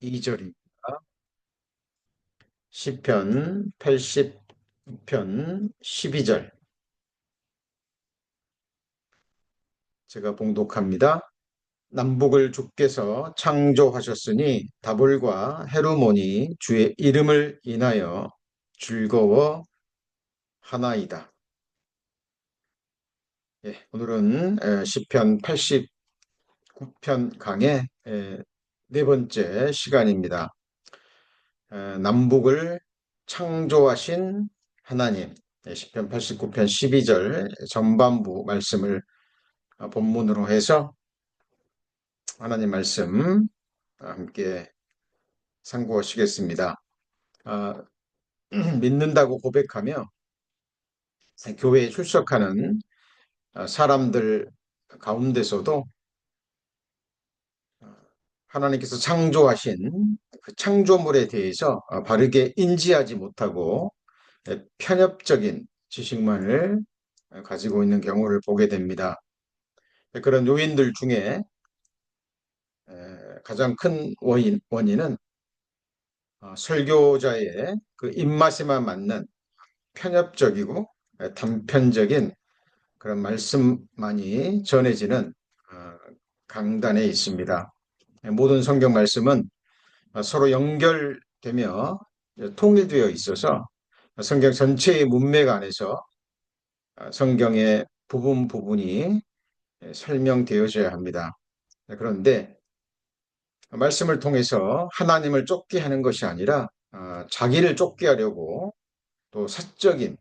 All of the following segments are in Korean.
2절입니다. 시편 89편 12절 제가 봉독합니다. 남북을 주께서 창조하셨으니 다볼과 헤르몬이 주의 이름을 인하여 즐거워 하나이다. 오늘은 시편 89편 강의 네 번째 시간입니다. 남북을 창조하신 하나님, 시편 89편 12절 전반부 말씀을 본문으로 해서 하나님 말씀 함께 상고하시겠습니다. 아, 믿는다고 고백하며 교회에 출석하는 사람들 가운데서도 하나님께서 창조하신 그 창조물에 대해서 바르게 인지하지 못하고 편협적인 지식만을 가지고 있는 경우를 보게 됩니다. 그런 요인들 중에 가장 큰 원인은 설교자의 그 입맛에만 맞는 편협적이고 단편적인 그런 말씀만이 전해지는 강단에 있습니다. 모든 성경 말씀은 서로 연결되며 통일되어 있어서 성경 전체의 문맥 안에서 성경의 부분 부분이 설명되어져야 합니다. 그런데 말씀을 통해서 하나님을 쫓게 하는 것이 아니라 자기를 쫓게 하려고 또 사적인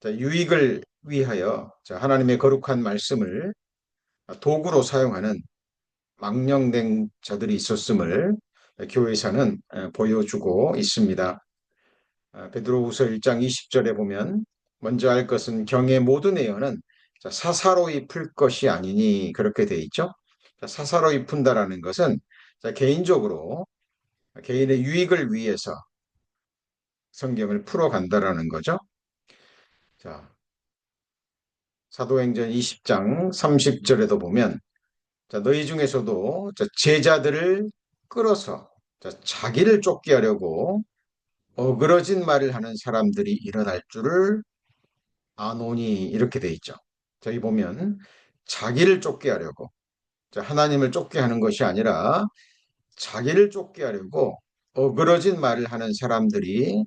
유익을 위하여 하나님의 거룩한 말씀을 도구로 사용하는 망령된 자들이 있었음을 교회사는 보여주고 있습니다. 베드로후서 1장 20절에 보면 먼저 할 것은 경의 모든 애언은 사사로이 풀 것이 아니니 그렇게 돼 있죠. 사사로이 푼다라는 것은 개인적으로 개인의 유익을 위해서 성경을 풀어간다라는 거죠. 자, 사도행전 20장 30절에도 보면 너희 중에서도 제자들을 끌어서 자기를 쫓게 하려고 어그러진 말을 하는 사람들이 일어날 줄을 아노니 이렇게 돼 있죠. 저기 보면 자기를 쫓게 하려고 하나님을 쫓게 하는 것이 아니라 자기를 쫓게 하려고 어그러진 말을 하는 사람들이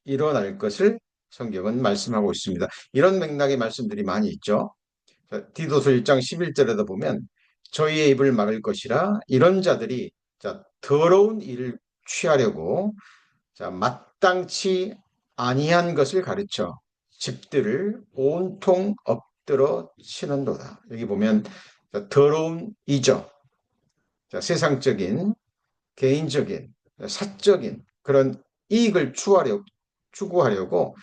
일어날 것을 성경은 말씀하고 있습니다. 이런 맥락의 말씀들이 많이 있죠. 디도서 1장 11절에도 보면 저희의 입을 막을 것이라 이런 자들이 더러운 일을 취하려고 마땅치 아니한 것을 가르쳐 집들을 온통 엎드러 치는도다. 여기 보면 더러운 이적, 세상적인, 개인적인, 사적인 그런 이익을 추구하려고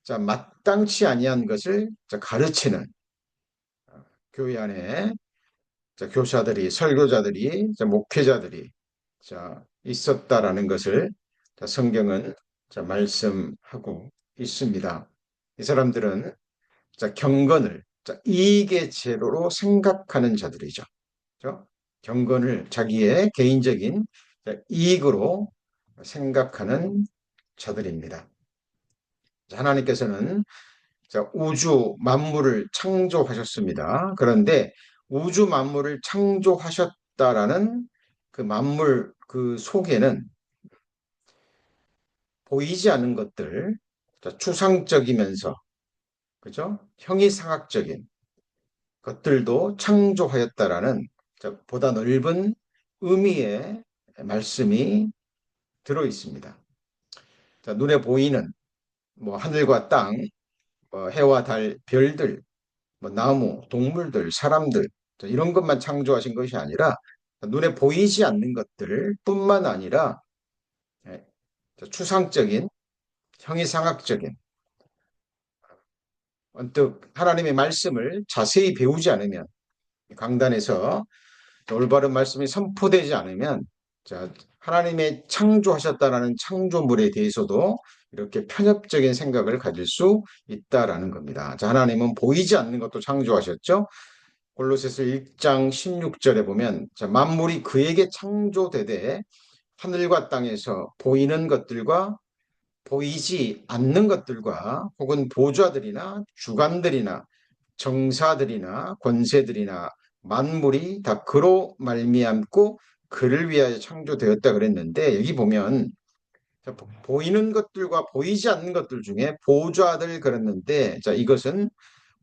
마땅치 아니한 것을 가르치는 교회 안에 교사들이, 설교자들이, 목회자들이 있었다라는 것을 성경은 말씀하고 있습니다. 이 사람들은 경건을 이익의 재료로 생각하는 자들이죠. 그렇죠? 경건을 자기의 개인적인 이익으로 생각하는 자들입니다. 하나님께서는 우주 만물을 창조하셨습니다. 그런데 우주 만물을 창조하셨다라는 그 만물 그 속에는 보이지 않는 것들, 추상적이면서 그죠? 형이상학적인 것들도 창조하였다라는 보다 넓은 의미의 말씀이 들어 있습니다. 눈에 보이는 뭐 하늘과 땅, 해와 달, 별들, 나무, 동물들, 사람들 이런 것만 창조하신 것이 아니라 눈에 보이지 않는 것들 뿐만 아니라 추상적인, 형이상학적인 언뜻 하나님의 말씀을 자세히 배우지 않으면 강단에서 올바른 말씀이 선포되지 않으면 하나님의 창조하셨다라는 창조물에 대해서도 이렇게 편협적인 생각을 가질 수 있다라는 겁니다. 하나님은 보이지 않는 것도 창조하셨죠. 골로새서 1장 16절에 보면 자, 만물이 그에게 창조되되 하늘과 땅에서 보이는 것들과 보이지 않는 것들과 혹은 보좌들이나 주관들이나 정사들이나 권세들이나 만물이 다 그로 말미암고 그를 위하여 창조되었다 그랬는데 여기 보면 자, 보이는 것들과 보이지 않는 것들 중에 보좌들 그랬는데 자 이것은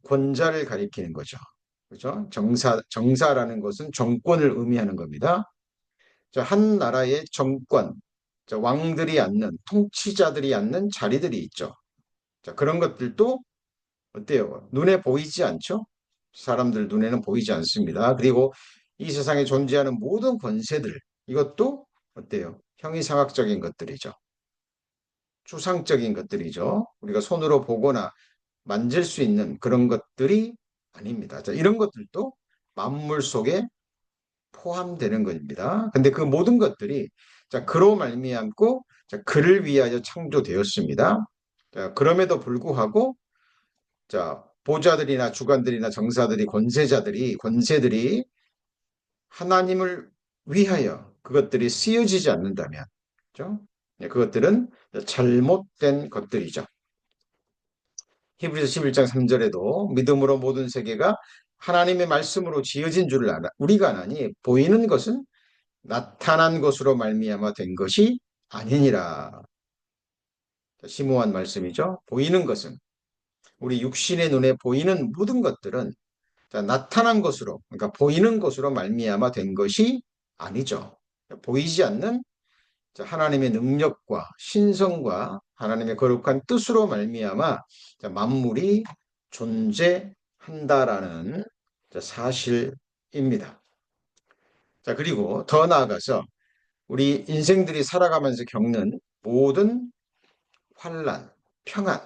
권자를 가리키는 거죠. 그렇죠? 정사라는 것은 정권을 의미하는 겁니다. 자, 한 나라의 정권, 자, 왕들이 앉는 통치자들이 앉는 자리들이 있죠. 자, 그런 것들도 어때요? 눈에 보이지 않죠? 사람들 눈에는 보이지 않습니다. 그리고 이 세상에 존재하는 모든 권세들, 이것도 어때요? 형이상학적인 것들이죠. 추상적인 것들이죠. 우리가 손으로 보거나 만질 수 있는 그런 것들이 아닙니다. 자, 이런 것들도 만물 속에 포함되는 겁니다. 근데 그 모든 것들이 자, 그로 말미암고 자, 그를 위하여 창조되었습니다. 자, 그럼에도 불구하고 자, 보좌들이나 주관들이나 정사들이 권세들이 하나님을 위하여 그것들이 쓰여지지 않는다면 그렇죠? 네, 그것들은 잘못된 것들이죠. 히브리서 11장 3절에도 믿음으로 모든 세계가 하나님의 말씀으로 지어진 줄을 우리가 아나니 보이는 것은 나타난 것으로 말미암아 된 것이 아니니라. 심오한 말씀이죠. 보이는 것은 우리 육신의 눈에 보이는 모든 것들은 자, 나타난 것으로 그러니까 보이는 것으로 말미암아 된 것이 아니죠. 보이지 않는 자, 하나님의 능력과 신성과 하나님의 거룩한 뜻으로 말미암아 자, 만물이 존재한다라는 자, 사실입니다. 자, 그리고 더 나아가서 우리 인생들이 살아가면서 겪는 모든 환란, 평안,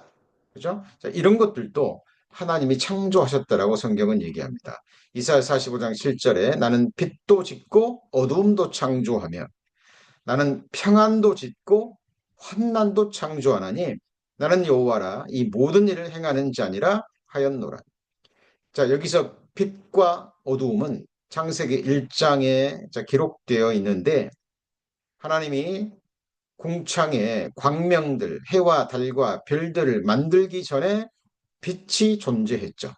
그죠? 자, 이런 것들도 하나님이 창조하셨다라고 성경은 얘기합니다. 이사야 45장 7절에 나는 빛도 짓고 어두움도 창조하며 나는 평안도 짓고 환난도 창조하나니 나는 여호와라 이 모든 일을 행하는 자니라 하였노라. 자, 여기서 빛과 어두움은 창세기 1장에 기록되어 있는데 하나님이 궁창에 광명들, 해와 달과 별들을 만들기 전에 빛이 존재했죠.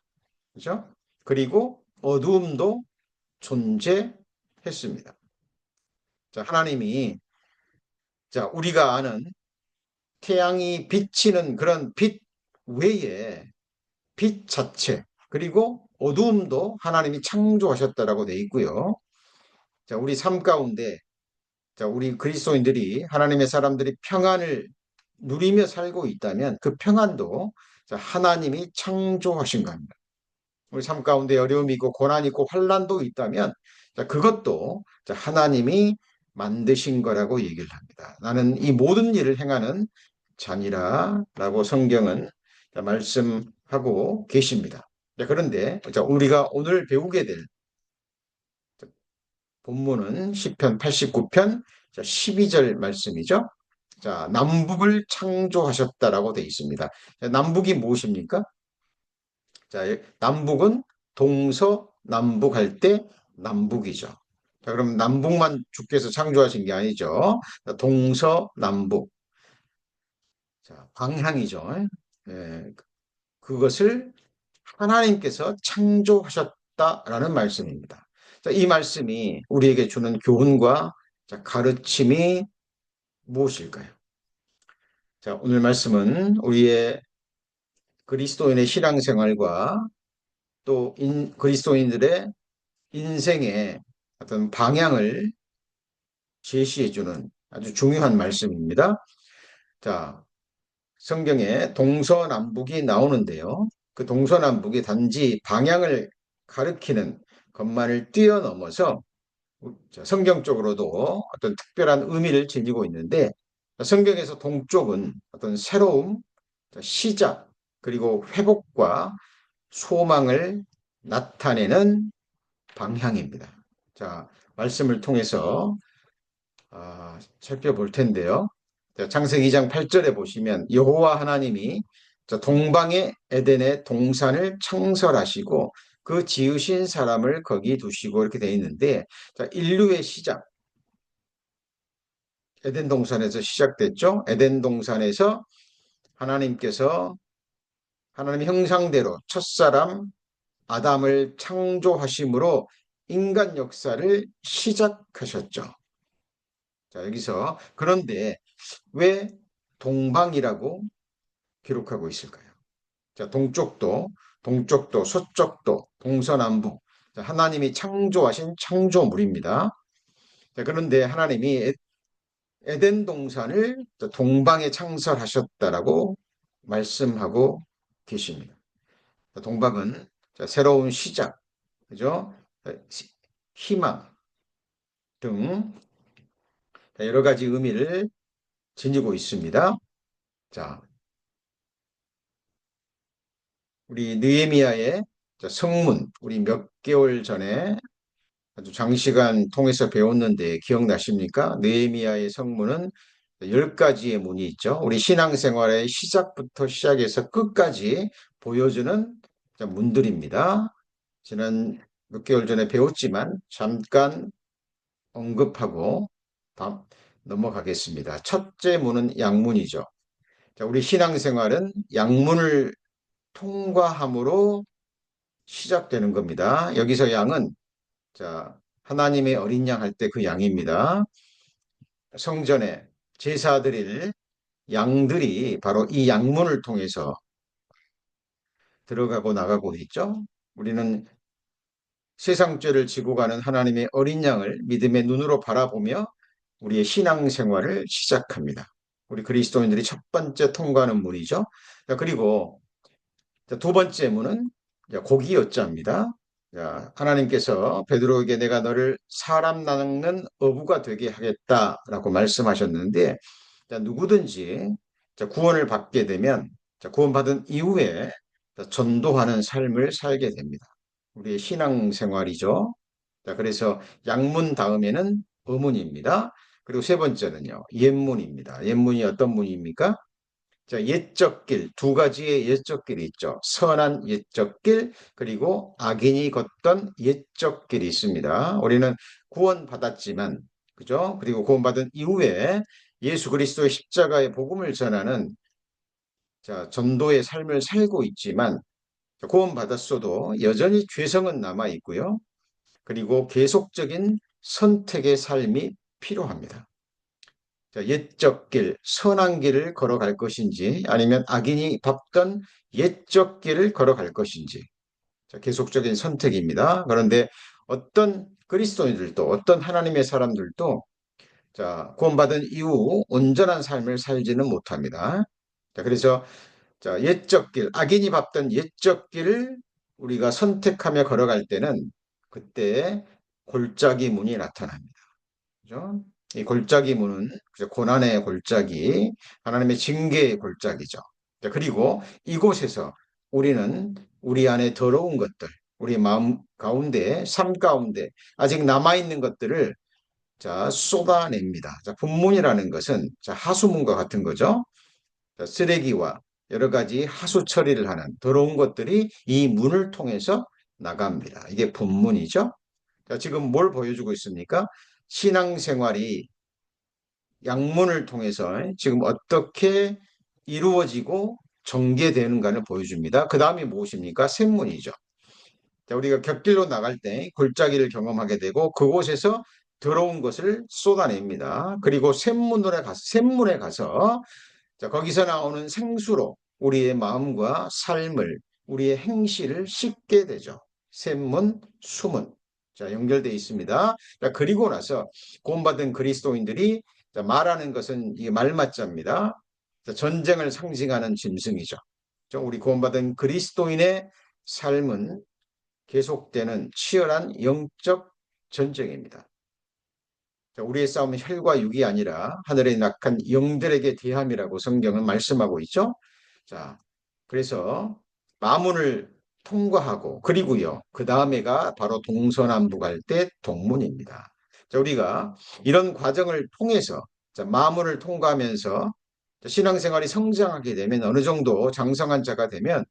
그죠? 그리고 어두움도 존재했습니다. 자, 하나님이 자, 우리가 아는 태양이 비치는 그런 빛 외에 빛 자체, 그리고 어두움도 하나님이 창조하셨다라고 되어 있고요. 자, 우리 삶 가운데 자, 우리 그리스도인들이 하나님의 사람들이 평안을 누리며 살고 있다면 그 평안도 자, 하나님이 창조하신 겁니다. 우리 삶 가운데 어려움이 있고 고난이 있고 환란도 있다면 자, 그것도 자, 하나님이 만드신 거라고 얘기를 합니다. 나는 이 모든 일을 행하는 자니라라고 성경은 자, 말씀하고 계십니다. 자, 그런데 자, 우리가 오늘 배우게 될 본문은 시편 89편 12절 말씀이죠. 자, 남북을 창조하셨다라고 되어 있습니다. 자, 남북이 무엇입니까? 자, 남북은 동서남북할 때 남북이죠. 자, 그럼 남북만 주께서 창조하신 게 아니죠. 자, 동서남북. 자, 방향이죠. 예, 그것을 하나님께서 창조하셨다라는 말씀입니다. 자, 이 말씀이 우리에게 주는 교훈과 자, 가르침이 무엇일까요? 자, 오늘 말씀은 우리의 그리스도인의 신앙생활과 또 그리스도인들의 인생의 어떤 방향을 제시해주는 아주 중요한 말씀입니다. 자, 성경에 동서남북이 나오는데요. 그 동서남북이 단지 방향을 가리키는 것만을 뛰어넘어서 성경적으로도 어떤 특별한 의미를 지니고 있는데 성경에서 동쪽은 어떤 새로움, 시작, 그리고 회복과 소망을 나타내는 방향입니다. 자, 말씀을 통해서 살펴볼 텐데요. 창세기 2장 8절에 보시면 여호와 하나님이 동방의 에덴의 동산을 창설하시고 그 지으신 사람을 거기 두시고 이렇게 돼 있는데, 자, 인류의 시작, 에덴 동산에서 시작됐죠. 에덴 동산에서 하나님께서 하나님 형상대로 첫사람 아담을 창조하심으로 인간 역사를 시작하셨죠. 자, 여기서 그런데 왜 동방이라고 기록하고 있을까요? 자, 동쪽도, 서쪽도, 동서남북. 자, 하나님이 창조하신 창조물입니다. 자, 그런데 하나님이 에덴 동산을 동방에 창설하셨다라고 말씀하고 계십니다. 자, 동방은 자, 새로운 시작, 그죠? 희망 등 여러 가지 의미를 지니고 있습니다. 자, 우리 느헤미야의 성문, 우리 몇 개월 전에 아주 장시간 통해서 배웠는데 기억나십니까? 느헤미야의 성문은 10가지의 문이 있죠. 우리 신앙생활의 시작부터 시작해서 끝까지 보여주는 문들입니다. 지난 몇 개월 전에 배웠지만 잠깐 언급하고 다음 넘어가겠습니다. 첫째 문은 양문이죠. 자, 우리 신앙생활은 양문을 통과함으로 시작되는 겁니다. 여기서 양은 자, 하나님의 어린 양 할 때 그 양입니다. 성전에 제사 드릴 양들이 바로 이 양문을 통해서 들어가고 나가고 있죠. 우리는 세상 죄를 지고 가는 하나님의 어린 양을 믿음의 눈으로 바라보며 우리의 신앙생활을 시작합니다. 우리 그리스도인들이 첫 번째 통과하는 문이죠. 그리고 두 번째 문은 고기 여자입니다. 하나님께서 베드로에게 내가 너를 사람 낚는 어부가 되게 하겠다라고 말씀하셨는데, 누구든지 구원을 받게 되면 구원받은 이후에 전도하는 삶을 살게 됩니다. 우리의 신앙생활이죠. 그래서 양문 다음에는 어문입니다. 그리고 세 번째는요, 옛문입니다. 옛문이 어떤 문입니까? 자, 옛적 길, 두 가지의 옛적 길이 있죠. 선한 옛적 길, 그리고 악인이 걷던 옛적 길이 있습니다. 우리는 구원받았지만, 그죠? 그리고 구원받은 이후에 예수 그리스도의 십자가의 복음을 전하는 자, 전도의 삶을 살고 있지만, 구원받았어도 여전히 죄성은 남아 있고요. 그리고 계속적인 선택의 삶이 필요합니다. 자, 옛적 길, 선한 길을 걸어갈 것인지 아니면 악인이 밟던 옛적 길을 걸어갈 것인지 자, 계속적인 선택입니다. 그런데 어떤 그리스도인들도 어떤 하나님의 사람들도 자, 구원받은 이후 온전한 삶을 살지는 못합니다. 자, 그래서 자, 옛적 길, 악인이 밟던 옛적 길을 우리가 선택하며 걸어갈 때는 그때 골짜기 문이 나타납니다. 그죠? 이 골짜기 문은 고난의 골짜기, 하나님의 징계의 골짜기죠. 자, 그리고 이곳에서 우리는 우리 안에 더러운 것들, 우리 마음 가운데, 삶 가운데 아직 남아있는 것들을 자, 쏟아냅니다. 자, 분문이라는 것은 자, 하수문과 같은 거죠. 자, 쓰레기와 여러 가지 하수 처리를 하는 더러운 것들이 이 문을 통해서 나갑니다. 이게 분문이죠. 자, 지금 뭘 보여주고 있습니까? 신앙생활이 양문을 통해서 지금 어떻게 이루어지고 전개되는가를 보여줍니다. 그 다음이 무엇입니까? 샘문이죠. 자, 우리가 곁길로 나갈 때 골짜기를 경험하게 되고 그곳에서 더러운 것을 쏟아냅니다. 그리고 샘문에 가서 자, 거기서 나오는 생수로 우리의 마음과 삶을, 우리의 행실을 씻게 되죠. 샘문, 수문. 자, 연결되어 있습니다. 자, 그리고 나서 구원받은 그리스도인들이 자, 말하는 것은 이게 말맞자입니다. 자, 전쟁을 상징하는 짐승이죠. 우리 구원받은 그리스도인의 삶은 계속되는 치열한 영적 전쟁입니다. 자, 우리의 싸움은 혈과 육이 아니라 하늘에 낙한 영들에게 대함이라고 성경은 말씀하고 있죠. 자, 그래서 마문을 통과하고 그리고요. 그 다음에가 바로 동서남북 할 때 동문입니다. 자, 우리가 이런 과정을 통해서 자, 마문을 통과하면서 자, 신앙생활이 성장하게 되면 어느 정도 장성한 자가 되면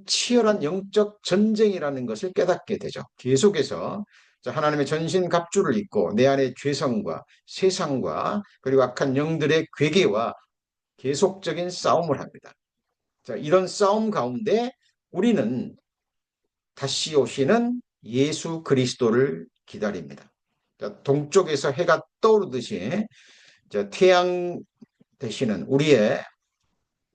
치열한 영적 전쟁이라는 것을 깨닫게 되죠. 계속해서 하나님의 전신갑주를 입고 내 안의 죄성과 세상과 그리고 악한 영들의 괴계와 계속적인 싸움을 합니다. 이런 싸움 가운데 우리는 다시 오시는 예수 그리스도를 기다립니다. 동쪽에서 해가 떠오르듯이 태양 되시는 우리의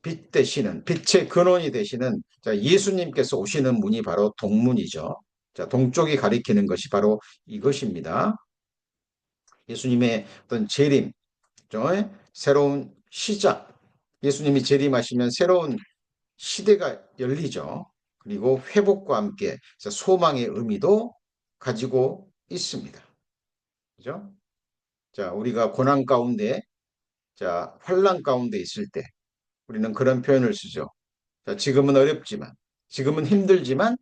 빛 되시는 빛의 근원이 되시는 예수님께서 오시는 문이 바로 동문이죠. 동쪽이 가리키는 것이 바로 이것입니다. 예수님의 어떤 재림, 새로운 시작, 예수님이 재림하시면 새로운 시대가 열리죠. 그리고 회복과 함께 소망의 의미도 가지고 있습니다. 그죠? 우리가 고난 가운데, 환난 가운데 있을 때 우리는 그런 표현을 쓰죠. 지금은 어렵지만, 지금은 힘들지만,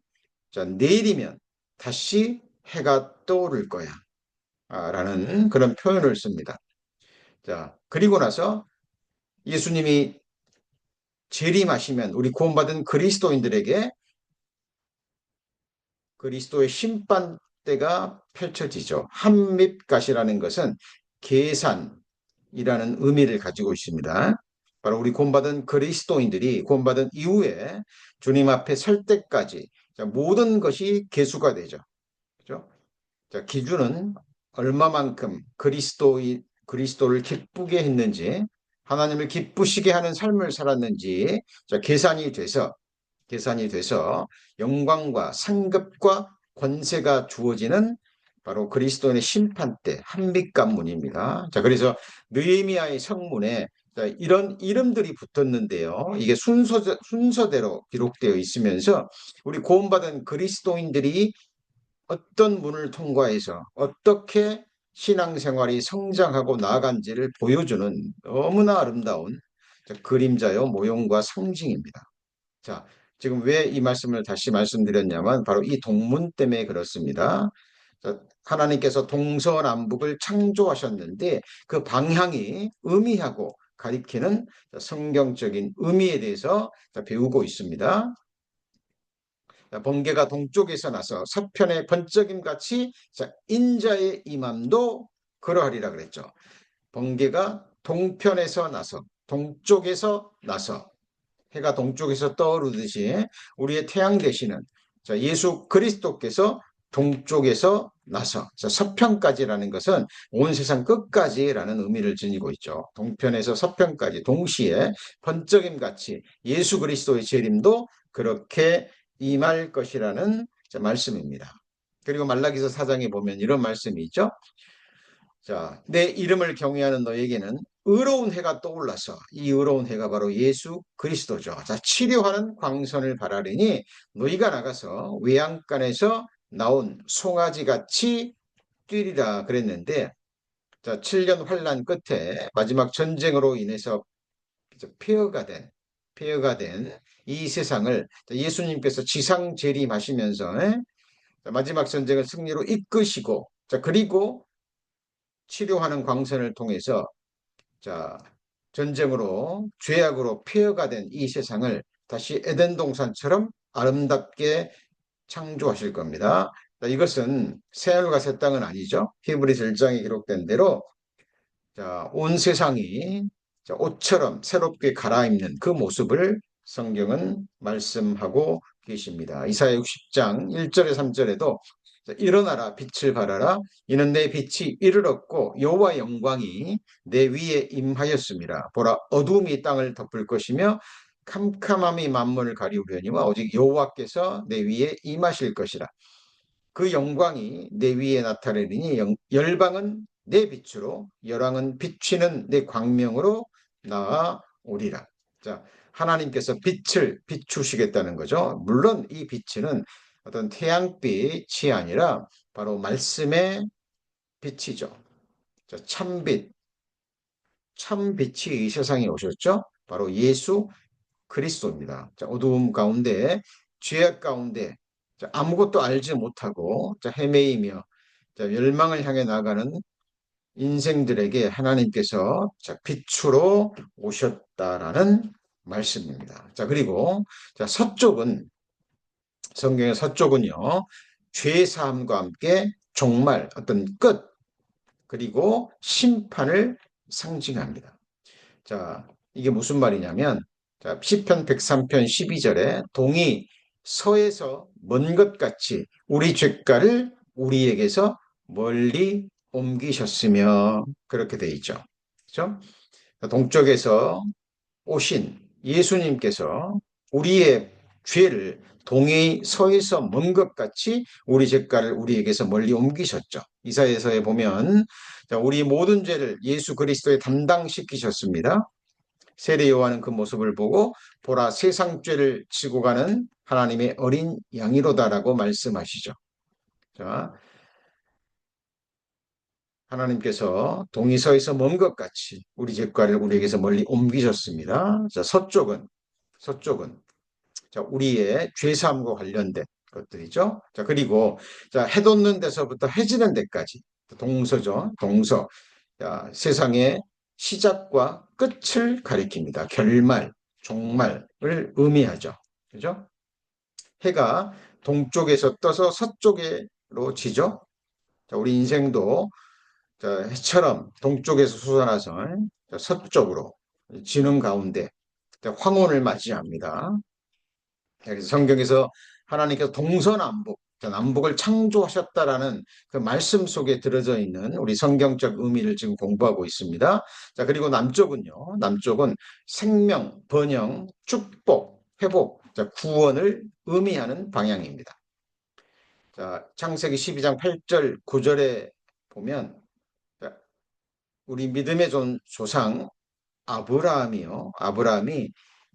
내일이면 다시 해가 떠오를 거야. 라는 그런 표현을 씁니다. 그리고 나서 예수님이 재림하시면 우리 구원받은 그리스도인들에게 그리스도의 심판대가 펼쳐지죠. 한밉갓이라는 것은 계산이라는 의미를 가지고 있습니다. 바로 우리 구원받은 그리스도인들이 구원받은 이후에 주님 앞에 설 때까지 모든 것이 계수가 되죠. 그죠? 기준은 얼마만큼 그리스도를 기쁘게 했는지, 하나님을 기쁘시게 하는 삶을 살았는지 계산이 돼서 영광과 상급과 권세가 주어지는 바로 그리스도인의 심판 때 한빛관문입니다. 그래서 느헤미야의 성문에 이런 이름들이 붙었는데요. 이게 순서대로 기록되어 있으면서 우리 구원받은 그리스도인들이 어떤 문을 통과해서 어떻게 신앙생활이 성장하고 나아간지를 보여주는 너무나 아름다운 그림자요 모형과 상징입니다. 자, 지금 왜 이 말씀을 다시 말씀드렸냐면 바로 이 동문 때문에 그렇습니다. 하나님께서 동서남북을 창조하셨는데 그 방향이 의미하고 가리키는 성경적인 의미에 대해서 배우고 있습니다. 번개가 동쪽에서 나서 서편의 번쩍임 같이 인자의 임함도 그러하리라 그랬죠. 번개가 동편에서 나서 동쪽에서 나서 해가 동쪽에서 떠오르듯이 우리의 태양 되시는 예수 그리스도께서 동쪽에서 나서 서편까지라는 것은 온 세상 끝까지라는 의미를 지니고 있죠. 동편에서 서편까지 동시에 번쩍임 같이 예수 그리스도의 재림도 그렇게 임할 것이라는 말씀입니다. 그리고 말라기서 4장에 보면 이런 말씀이 있죠. 내 이름을 경외하는 너에게는 의로운 해가 떠올라서 이 의로운 해가 바로 예수 그리스도죠. 치료하는 광선을 바라리니 너희가 나가서 외양간에서 나온 송아지같이 뛰리라 그랬는데 7년 환란 끝에 마지막 전쟁으로 인해서 폐허가 된 이 세상을 예수님께서 지상 재림하시면서 마지막 전쟁을 승리로 이끄시고 그리고 치료하는 광선을 통해서 전쟁으로 죄악으로 폐허가 된 이 세상을 다시 에덴 동산처럼 아름답게 창조하실 겁니다. 이것은 새하늘과 새 땅은 아니죠. 히브리서 1장에 기록된 대로 온 세상이 옷처럼 새롭게 갈아입는 그 모습을 성경은 말씀하고 계십니다. 이사야 60장 1절에 3절에도 일어나라 빛을 발하라 이는 내 빛이 이를 얻고 여호와 영광이 내 위에 임하였습니다. 보라 어둠이 땅을 덮을 것이며 캄캄함이 만문을 가리우려니와 오직 여호와께서 내 위에 임하실 것이라. 그 영광이 내 위에 나타내리니 열방은 내 빛으로 열왕은 비추는 내 광명으로 나아오리라. 하나님께서 빛을 비추시겠다는 거죠. 물론 이 빛은 어떤 태양빛이 아니라 바로 말씀의 빛이죠. 참빛, 참빛이 이 세상에 오셨죠. 바로 예수 그리스도입니다. 어두움 가운데, 죄악 가운데 아무것도 알지 못하고 헤매이며 멸망을 향해 나가는 인생들에게 하나님께서 빛으로 오셨다라는 말씀입니다. 자, 그리고 자, 서쪽은 성경의 서쪽은요. 죄 사함과 함께 종말, 어떤 끝, 그리고 심판을 상징합니다. 자, 이게 무슨 말이냐면 자, 시편 103편 12절에 동이 서에서 먼 것 같이 우리 죄가를 우리에게서 멀리 옮기셨으며 그렇게 돼 있죠. 그렇죠? 동쪽에서 오신 예수님께서 우리의 죄를 동이 서에서 먼 것 같이 우리 죄가를 우리에게서 멀리 옮기셨죠. 이사야서에 보면 우리 모든 죄를 예수 그리스도에 담당시키셨습니다. 세례 요한은 그 모습을 보고 보라 세상 죄를 지고 가는 하나님의 어린 양이로다라고 말씀하시죠. 자, 하나님께서 동이서에서 먼 것 같이 우리 죄가를 우리에게서 멀리 옮기셨습니다. 자, 서쪽은 자, 우리의 죄사함과 관련된 것들이죠. 자, 그리고 자, 해 돋는 데서부터 해 지는 데까지 동서죠. 동서. 자, 세상의 시작과 끝을 가리킵니다. 결말, 종말을 의미하죠. 그죠? 해가 동쪽에서 떠서 서쪽으로 지죠. 자, 우리 인생도 자, 해처럼 동쪽에서 솟아나서 자, 서쪽으로 지는 가운데 자, 황혼을 맞이합니다. 그래서 성경에서 하나님께서 동서남북, 남북을 창조하셨다라는 그 말씀 속에 들어져 있는 우리 성경적 의미를 지금 공부하고 있습니다. 자, 그리고 남쪽은요. 남쪽은 생명, 번영, 축복, 회복, 자, 구원을 의미하는 방향입니다. 자, 창세기 12장 8절 9절에 보면 자, 우리 믿음의 조상 아브라함이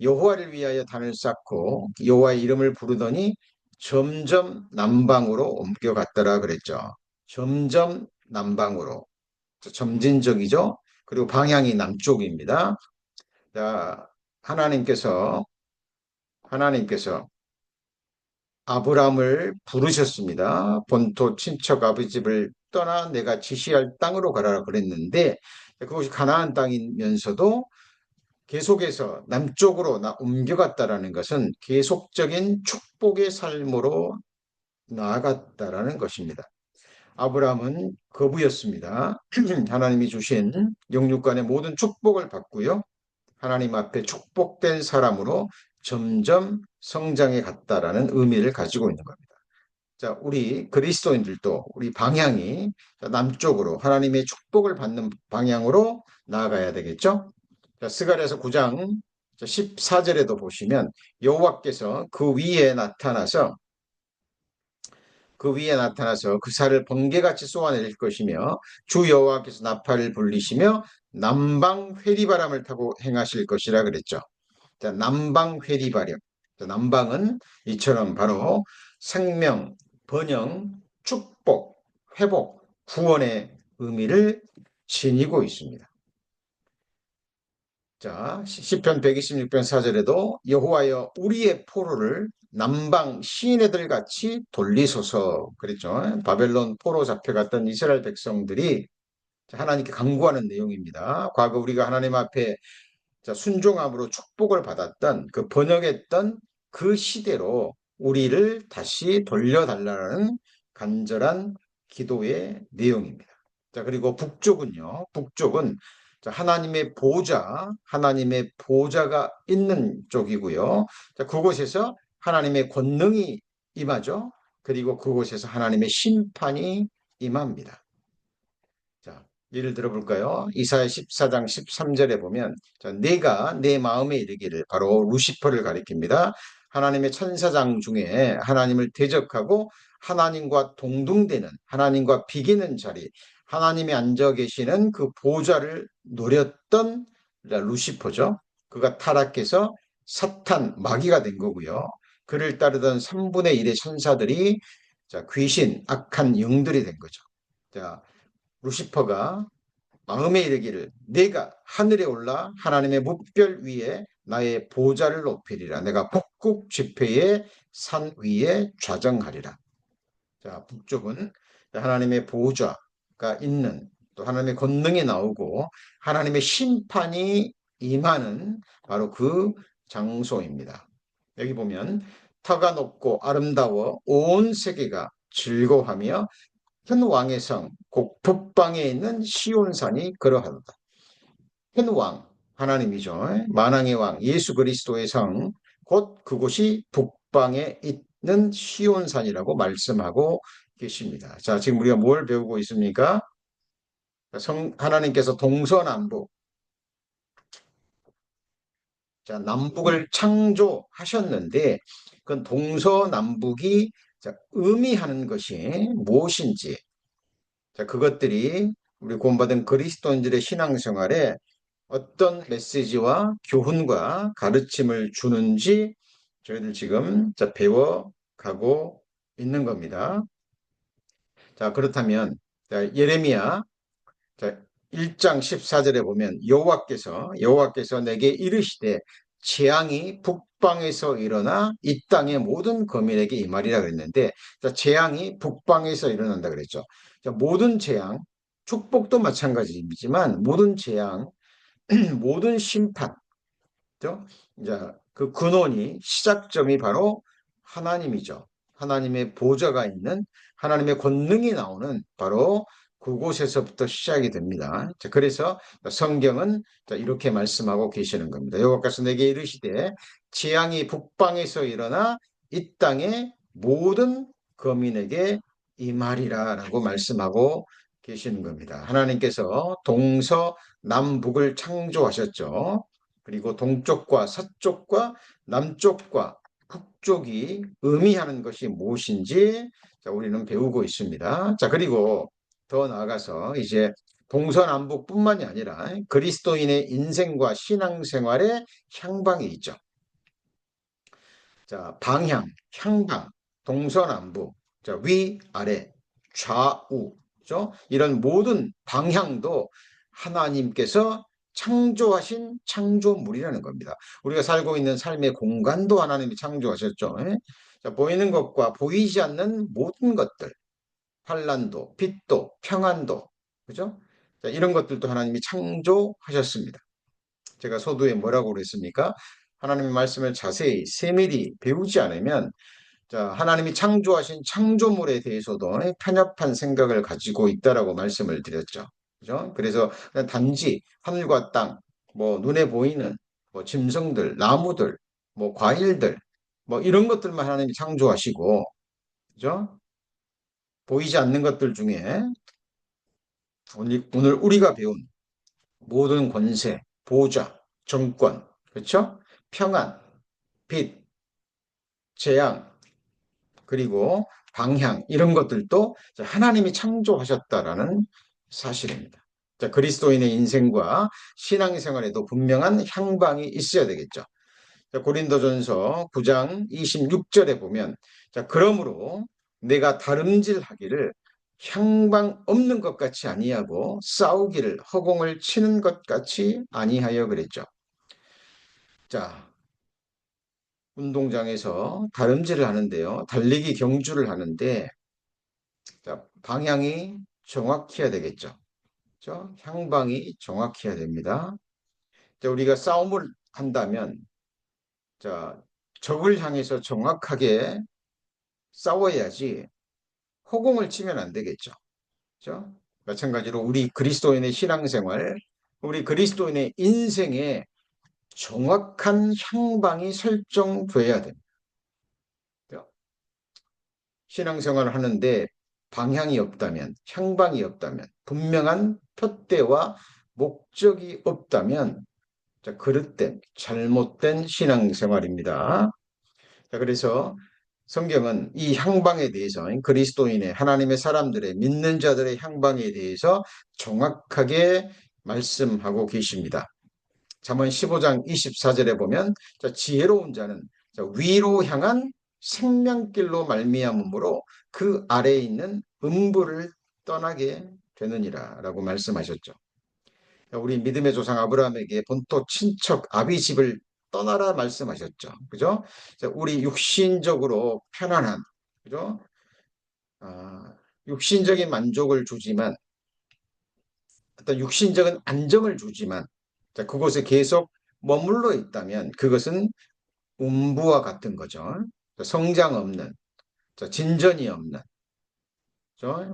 여호와를 위하여 단을 쌓고 여호와의 이름을 부르더니 점점 남방으로 옮겨갔더라 그랬죠. 점점 남방으로. 점진적이죠. 그리고 방향이 남쪽입니다. 자, 하나님께서 하나님께서 아브라함을 부르셨습니다. 본토 친척 아버지 집을 떠나 내가 지시할 땅으로 가라 그랬는데 그것이 가나안 땅이면서도 계속해서 남쪽으로 옮겨갔다라는 것은 계속적인 축복의 삶으로 나아갔다라는 것입니다. 아브라함은 거부였습니다. 하나님이 주신 영육간의 모든 축복을 받고요. 하나님 앞에 축복된 사람으로 점점 성장해 갔다라는 의미를 가지고 있는 겁니다. 자, 우리 그리스도인들도 우리 방향이 남쪽으로 하나님의 축복을 받는 방향으로 나아가야 되겠죠? 자, 스가랴서 9장 14절에도 보시면 여호와께서 그 위에 나타나서 그 살을 번개같이 쏘아내릴 것이며 주 여호와께서 나팔을 불리시며 남방 회리바람을 타고 행하실 것이라 그랬죠. 자, 남방 회리바람. 자, 남방은 이처럼 바로 생명, 번영, 축복, 회복, 구원의 의미를 지니고 있습니다. 자, 시편 126편 4절에도 여호와여 우리의 포로를 남방 시내들 같이 돌리소서 그랬죠. 바벨론 포로 잡혀갔던 이스라엘 백성들이 하나님께 간구하는 내용입니다. 과거 우리가 하나님 앞에 순종함으로 축복을 받았던 그 번영했던 그 시대로 우리를 다시 돌려달라는 간절한 기도의 내용입니다. 자, 그리고 북쪽은 하나님의 보좌가 있는 쪽이고요. 자, 그곳에서 하나님의 권능이 임하죠. 그리고 그곳에서 하나님의 심판이 임합니다. 자, 예를 들어볼까요? 이사야 14장 13절에 보면 자, 내가 내 마음에 이르기를 바로 루시퍼를 가리킵니다. 하나님의 천사장 중에 하나님을 대적하고 하나님과 동등되는 하나님과 비기는 자리 하나님이 앉아 계시는 그 보좌를 노렸던 루시퍼죠. 그가 타락해서 사탄 마귀가 된 거고요. 그를 따르던 3분의 1의 천사들이 자, 귀신 악한 영들이 된 거죠. 자, 루시퍼가 마음에 이르기를 내가 하늘에 올라 하나님의 뭇별 위에 나의 보좌를 높이리라. 내가 북극 지폐의 산 위에 좌정하리라. 자, 북쪽은 하나님의 보좌가 있는 또 하나님의 권능이 나오고 하나님의 심판이 임하는 바로 그 장소입니다. 여기 보면 터가 높고 아름다워 온 세계가 즐거워하며 현 왕의 성, 곧 북방에 있는 시온산이 그러하도다. 현 왕, 하나님이죠. 만왕의 왕, 예수 그리스도의 성, 곧 그곳이 북방에 있는 시온산이라고 말씀하고 계십니다. 자, 지금 우리가 뭘 배우고 있습니까? 하나님께서 동서남북, 자, 남북을 창조하셨는데, 그 동서남북이 자, 의미하는 것이 무엇인지, 자, 그것들이 우리 구원받은 그리스도인들의 신앙생활에 어떤 메시지와 교훈과 가르침을 주는지 저희들 지금 자, 배워가고 있는 겁니다. 자, 그렇다면 자, 예레미야 자, 1장 14절에 보면 여호와께서 내게 이르시되 재앙이 북방에서 일어나 이 땅의 모든 거민에게 임하리라 그랬는데 자, 재앙이 북방에서 일어난다 그랬죠. 자, 모든 재앙, 축복도 마찬가지지만 모든 재앙, 모든 심판, 그죠? 이제 그 근원이 시작점이 바로 하나님이죠. 하나님의 보좌가 있는 하나님의 권능이 나오는 바로 그곳에서부터 시작이 됩니다. 자, 그래서 성경은 이렇게 말씀하고 계시는 겁니다. 여호와께서 내게 이르시되 재앙이 북방에서 일어나 이 땅의 모든 거민에게 임하리라라고 말씀하고 계시는 겁니다. 하나님께서 동서남북을 창조하셨죠. 그리고 동쪽과 서쪽과 남쪽과 북쪽이 의미하는 것이 무엇인지 자, 우리는 배우고 있습니다. 자, 그리고 더 나아가서 이제 동서남북뿐만이 아니라 그리스도인의 인생과 신앙생활에 향방이 있죠. 자, 방향, 향방, 동서남북, 자, 위, 아래, 좌우, 그죠? 이런 모든 방향도 하나님께서 창조하신 창조물이라는 겁니다. 우리가 살고 있는 삶의 공간도 하나님이 창조하셨죠. 예? 자, 보이는 것과 보이지 않는 모든 것들, 환란도, 빛도, 평안도, 그죠? 자, 이런 것들도 하나님이 창조하셨습니다. 제가 서두에 뭐라고 그랬습니까? 하나님의 말씀을 자세히 세밀히 배우지 않으면 자, 하나님이 창조하신 창조물에 대해서도 편협한 생각을 가지고 있다라고 말씀을 드렸죠. 그죠? 그래서 그냥 단지 하늘과 땅, 뭐 눈에 보이는 뭐 짐승들, 나무들, 뭐 과일들, 뭐 이런 것들만 하나님이 창조하시고, 그죠? 보이지 않는 것들 중에 오늘 우리가 배운 모든 권세, 보좌, 정권, 그렇죠? 평안, 빛, 재앙, 그리고 방향 이런 것들도 하나님이 창조하셨다라는 사실입니다. 자, 그리스도인의 인생과 신앙생활에도 분명한 향방이 있어야 되겠죠. 자, 고린도전서 9장 26절에 보면 자, 그러므로 내가 다름질하기를 향방 없는 것 같이 아니하고 싸우기를 허공을 치는 것 같이 아니하여 그랬죠. 자, 운동장에서 다름질을 하는데요. 달리기 경주를 하는데 자, 방향이 정확해야 되겠죠. 그렇죠? 향방이 정확해야 됩니다. 자, 우리가 싸움을 한다면 자, 적을 향해서 정확하게 싸워야지 허공을 치면 안 되겠죠. 그렇죠? 마찬가지로 우리 그리스도인의 신앙생활, 우리 그리스도인의 인생에 정확한 향방이 설정돼야 됩니다. 신앙생활을 하는데 방향이 없다면, 향방이 없다면, 분명한 표대와 목적이 없다면, 자, 그릇된, 잘못된 신앙생활입니다. 자, 그래서 성경은 이 향방에 대해서 그리스도인의 하나님의 사람들의 믿는 자들의 향방에 대해서 정확하게 말씀하고 계십니다. 잠언 15장 24절에 보면 자, 지혜로운 자는 자, 위로 향한 생명길로 말미암음으로 그 아래에 있는 음부를 떠나게 되느니라 라고 말씀하셨죠. 우리 믿음의 조상 아브라함에게 본토 친척 아비 집을 떠나라 말씀하셨죠. 그죠? 우리 육신적으로 편안한, 그죠? 아, 육신적인 만족을 주지만 어떤 육신적인 안정을 주지만 자, 그곳에 계속 머물러 있다면 그것은 음부와 같은 거죠. 성장 없는, 진전이 없는,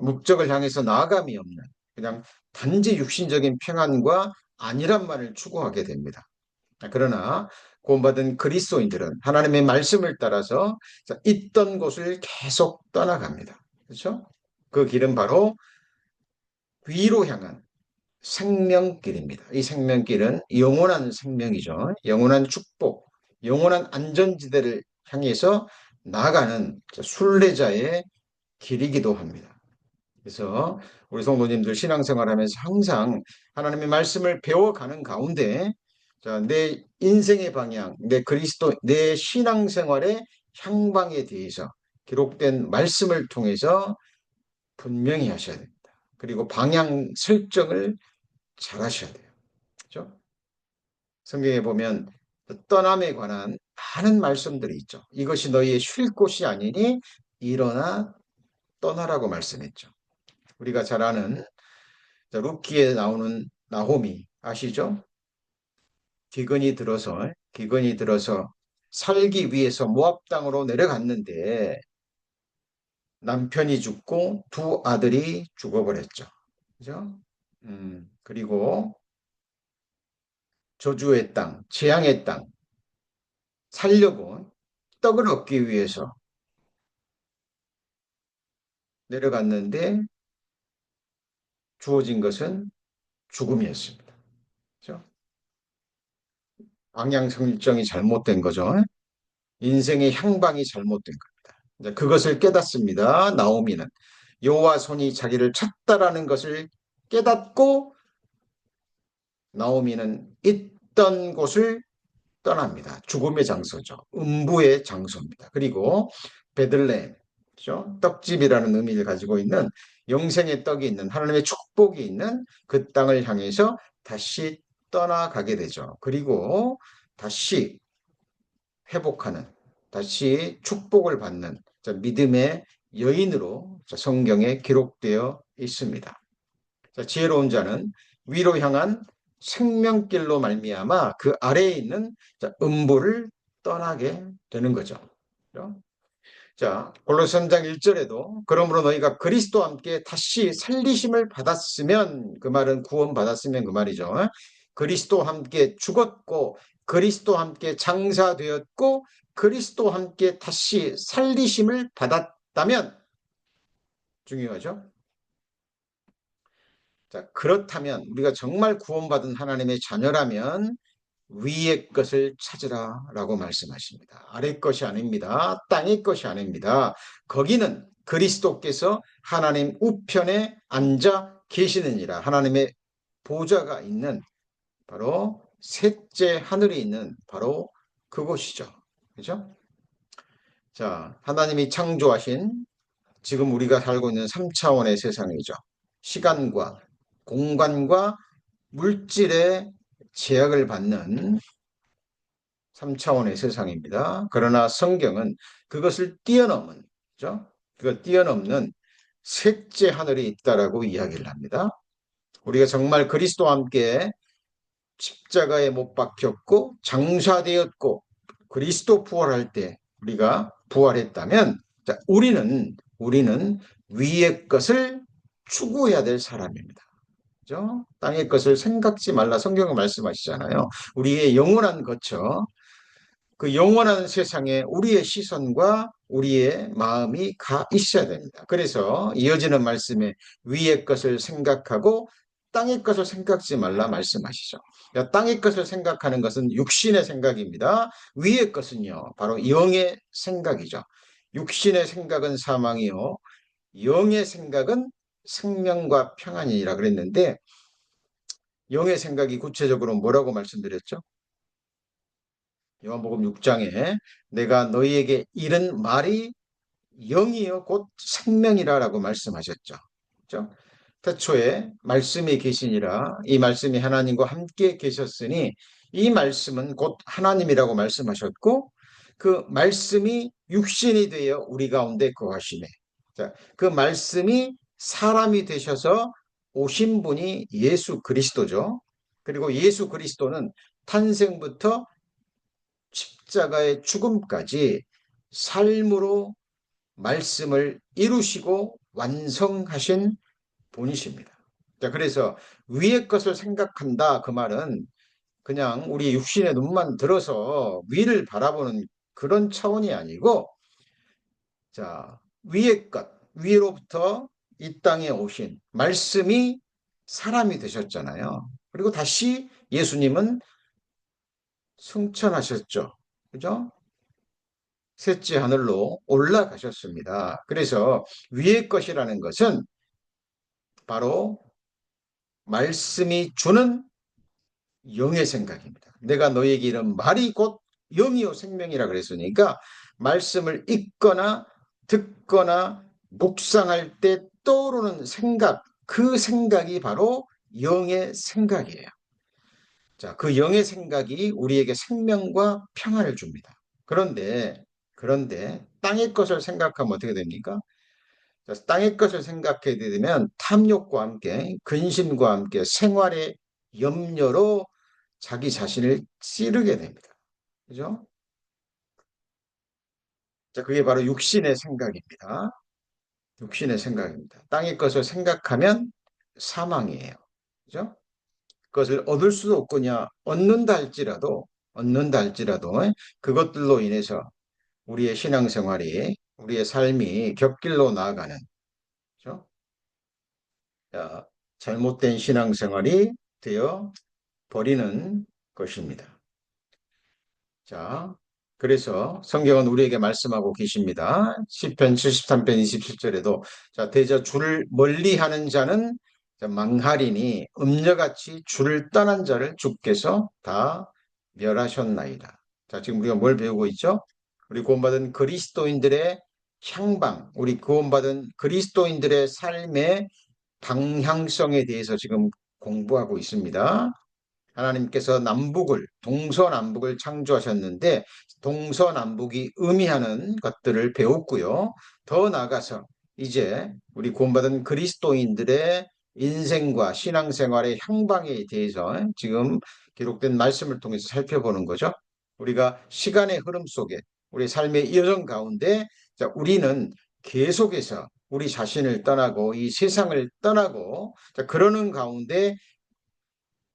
목적을 향해서 나아감이 없는, 그냥 단지 육신적인 평안과 안일한 말을 추구하게 됩니다. 그러나 구원받은 그리스도인들은 하나님의 말씀을 따라서 있던 곳을 계속 떠나갑니다. 그렇죠? 그 길은 바로 위로 향한 생명길입니다. 이 생명길은 영원한 생명이죠. 영원한 축복, 영원한 안전지대를 향해서 나아가는 순례자의 길이기도 합니다. 그래서 우리 성도님들 신앙생활하면서 항상 하나님의 말씀을 배워가는 가운데 내 인생의 방향, 내 그리스도, 내 신앙생활의 향방에 대해서 기록된 말씀을 통해서 분명히 하셔야 됩니다. 그리고 방향 설정을 잘 하셔야 돼요. 그렇죠? 성경에 보면 떠남에 관한 많은 말씀들이 있죠. 이것이 너희의 쉴 곳이 아니니 일어나 떠나라고 말씀했죠. 우리가 잘 아는 룻기에 나오는 나호미 아시죠? 기근이 들어서 살기 위해서 모압 땅으로 내려갔는데 남편이 죽고 두 아들이 죽어버렸죠. 그죠? 그리고 저주의 땅, 재앙의 땅 살려고 떡을 얻기 위해서 내려갔는데 주어진 것은 죽음이었습니다. 그죠? 방향 설정이 잘못된 거죠. 인생의 향방이 잘못된 겁니다. 이제 그것을 깨닫습니다. 나오미는 여호와 손이 자기를 쳤다라는 것을 깨닫고 나오미는 있던 곳을 떠납니다. 죽음의 장소죠. 음부의 장소입니다. 그리고 베들레헴, 그렇죠? 떡집이라는 의미를 가지고 있는 영생의 떡이 있는 하나님의 축복이 있는 그 땅을 향해서 다시 떠나가게 되죠. 그리고 다시 회복하는, 다시 축복을 받는 믿음의 여인으로 성경에 기록되어 있습니다. 지혜로운 자는 위로 향한 생명길로 말미암아 그 아래에 있는 음부를 떠나게 되는 거죠. 자, 골로새 3장 1절에도 그러므로 너희가 그리스도와 함께 다시 살리심을 받았으면, 그 말은 구원받았으면 그 말이죠. 그리스도와 함께 죽었고 그리스도와 함께 장사되었고 그리스도와 함께 다시 살리심을 받았다면, 중요하죠. 자, 그렇다면 우리가 정말 구원받은 하나님의 자녀라면 위의 것을 찾으라라고 말씀하십니다. 아래 것이 아닙니다. 땅의 것이 아닙니다. 거기는 그리스도께서 하나님 우편에 앉아 계시느니라. 하나님의 보좌가 있는, 바로 셋째 하늘이 있는 바로 그곳이죠. 그죠? 자, 하나님이 창조하신 지금 우리가 살고 있는 3차원의 세상이죠. 시간과 공간과 물질의 제약을 받는 3차원의 세상입니다. 그러나 성경은 그것을 뛰어넘은, 그죠? 그걸 뛰어넘는 셋째 하늘이 있다라고 이야기를 합니다. 우리가 정말 그리스도와 함께 십자가에 못 박혔고 장사되었고 그리스도 부활할 때 우리가 부활했다면, 자, 우리는 위의 것을 추구해야 될 사람입니다. 그죠? 땅의 것을 생각지 말라 성경은 말씀하시잖아요. 우리의 영원한 거처, 그 영원한 세상에 우리의 시선과 우리의 마음이 가 있어야 됩니다. 그래서 이어지는 말씀에 위의 것을 생각하고 땅의 것을 생각지 말라 말씀하시죠. 땅의 것을 생각하는 것은 육신의 생각입니다. 위의 것은요, 바로 영의 생각이죠. 육신의 생각은 사망이요, 영의 생각은 생명과 평안이라 그랬는데, 영의 생각이 구체적으로 뭐라고 말씀드렸죠? 요한복음 6장에 내가 너희에게 이른 말이 영이요 곧 생명이라라고 말씀하셨죠. 그렇죠? 태초에 말씀이 계시니라, 이 말씀이 하나님과 함께 계셨으니 이 말씀은 곧 하나님이라고 말씀하셨고 그 말씀이 육신이 되어 우리 가운데 거하시네. 자, 그 말씀이 사람이 되셔서 오신 분이 예수 그리스도죠. 그리고 예수 그리스도는 탄생부터 십자가의 죽음까지 삶으로 말씀을 이루시고 완성하신 분이십니다. 자, 그래서 위의 것을 생각한다. 그 말은 그냥 우리 육신의 눈만 들어서 위를 바라보는 그런 차원이 아니고, 자, 위의 것, 위로부터 이 땅에 오신 말씀이 사람이 되셨잖아요. 그리고 다시 예수님은 승천하셨죠. 그죠? 셋째 하늘로 올라가셨습니다. 그래서 위의 것이라는 것은 바로 말씀이 주는 영의 생각입니다. 내가 너에게 이런 말이 곧 영이요 생명이라 그랬으니까 말씀을 읽거나 듣거나 묵상할 때 떠오르는 생각, 그 생각이 바로 영의 생각이에요. 자, 그 영의 생각이 우리에게 생명과 평안을 줍니다. 그런데 땅의 것을 생각하면 어떻게 됩니까? 자, 땅의 것을 생각하게 되면 탐욕과 함께 근심과 함께 생활의 염려로 자기 자신을 찌르게 됩니다. 그죠? 자, 그게 바로 육신의 생각입니다. 육신의 생각입니다. 땅의 것을 생각하면 사망이에요. 그죠? 그것을 얻을 수도 없거냐, 얻는다 할지라도 그것들로 인해서 우리의 신앙생활이, 우리의 삶이 곁길로 나아가는, 그죠? 자, 잘못된 신앙생활이 되어 버리는 것입니다. 자, 그래서 성경은 우리에게 말씀하고 계십니다. 시편 73편 27절에도 자, 대저 주를 멀리하는 자는 망하리니 음녀같이 주를 떠난 자를 주께서 다 멸하셨나이다. 자, 지금 우리가 뭘 배우고 있죠? 우리 구원받은 그리스도인들의 향방, 우리 구원받은 그리스도인들의 삶의 방향성에 대해서 지금 공부하고 있습니다. 하나님께서 동서남북을 창조하셨는데 동서남북이 의미하는 것들을 배웠고요. 더 나아가서 이제 우리 구원받은 그리스도인들의 인생과 신앙생활의 향방에 대해서 지금 기록된 말씀을 통해서 살펴보는 거죠. 우리가 시간의 흐름 속에 우리 삶의 여정 가운데 우리는 계속해서 우리 자신을 떠나고 이 세상을 떠나고 그러는 가운데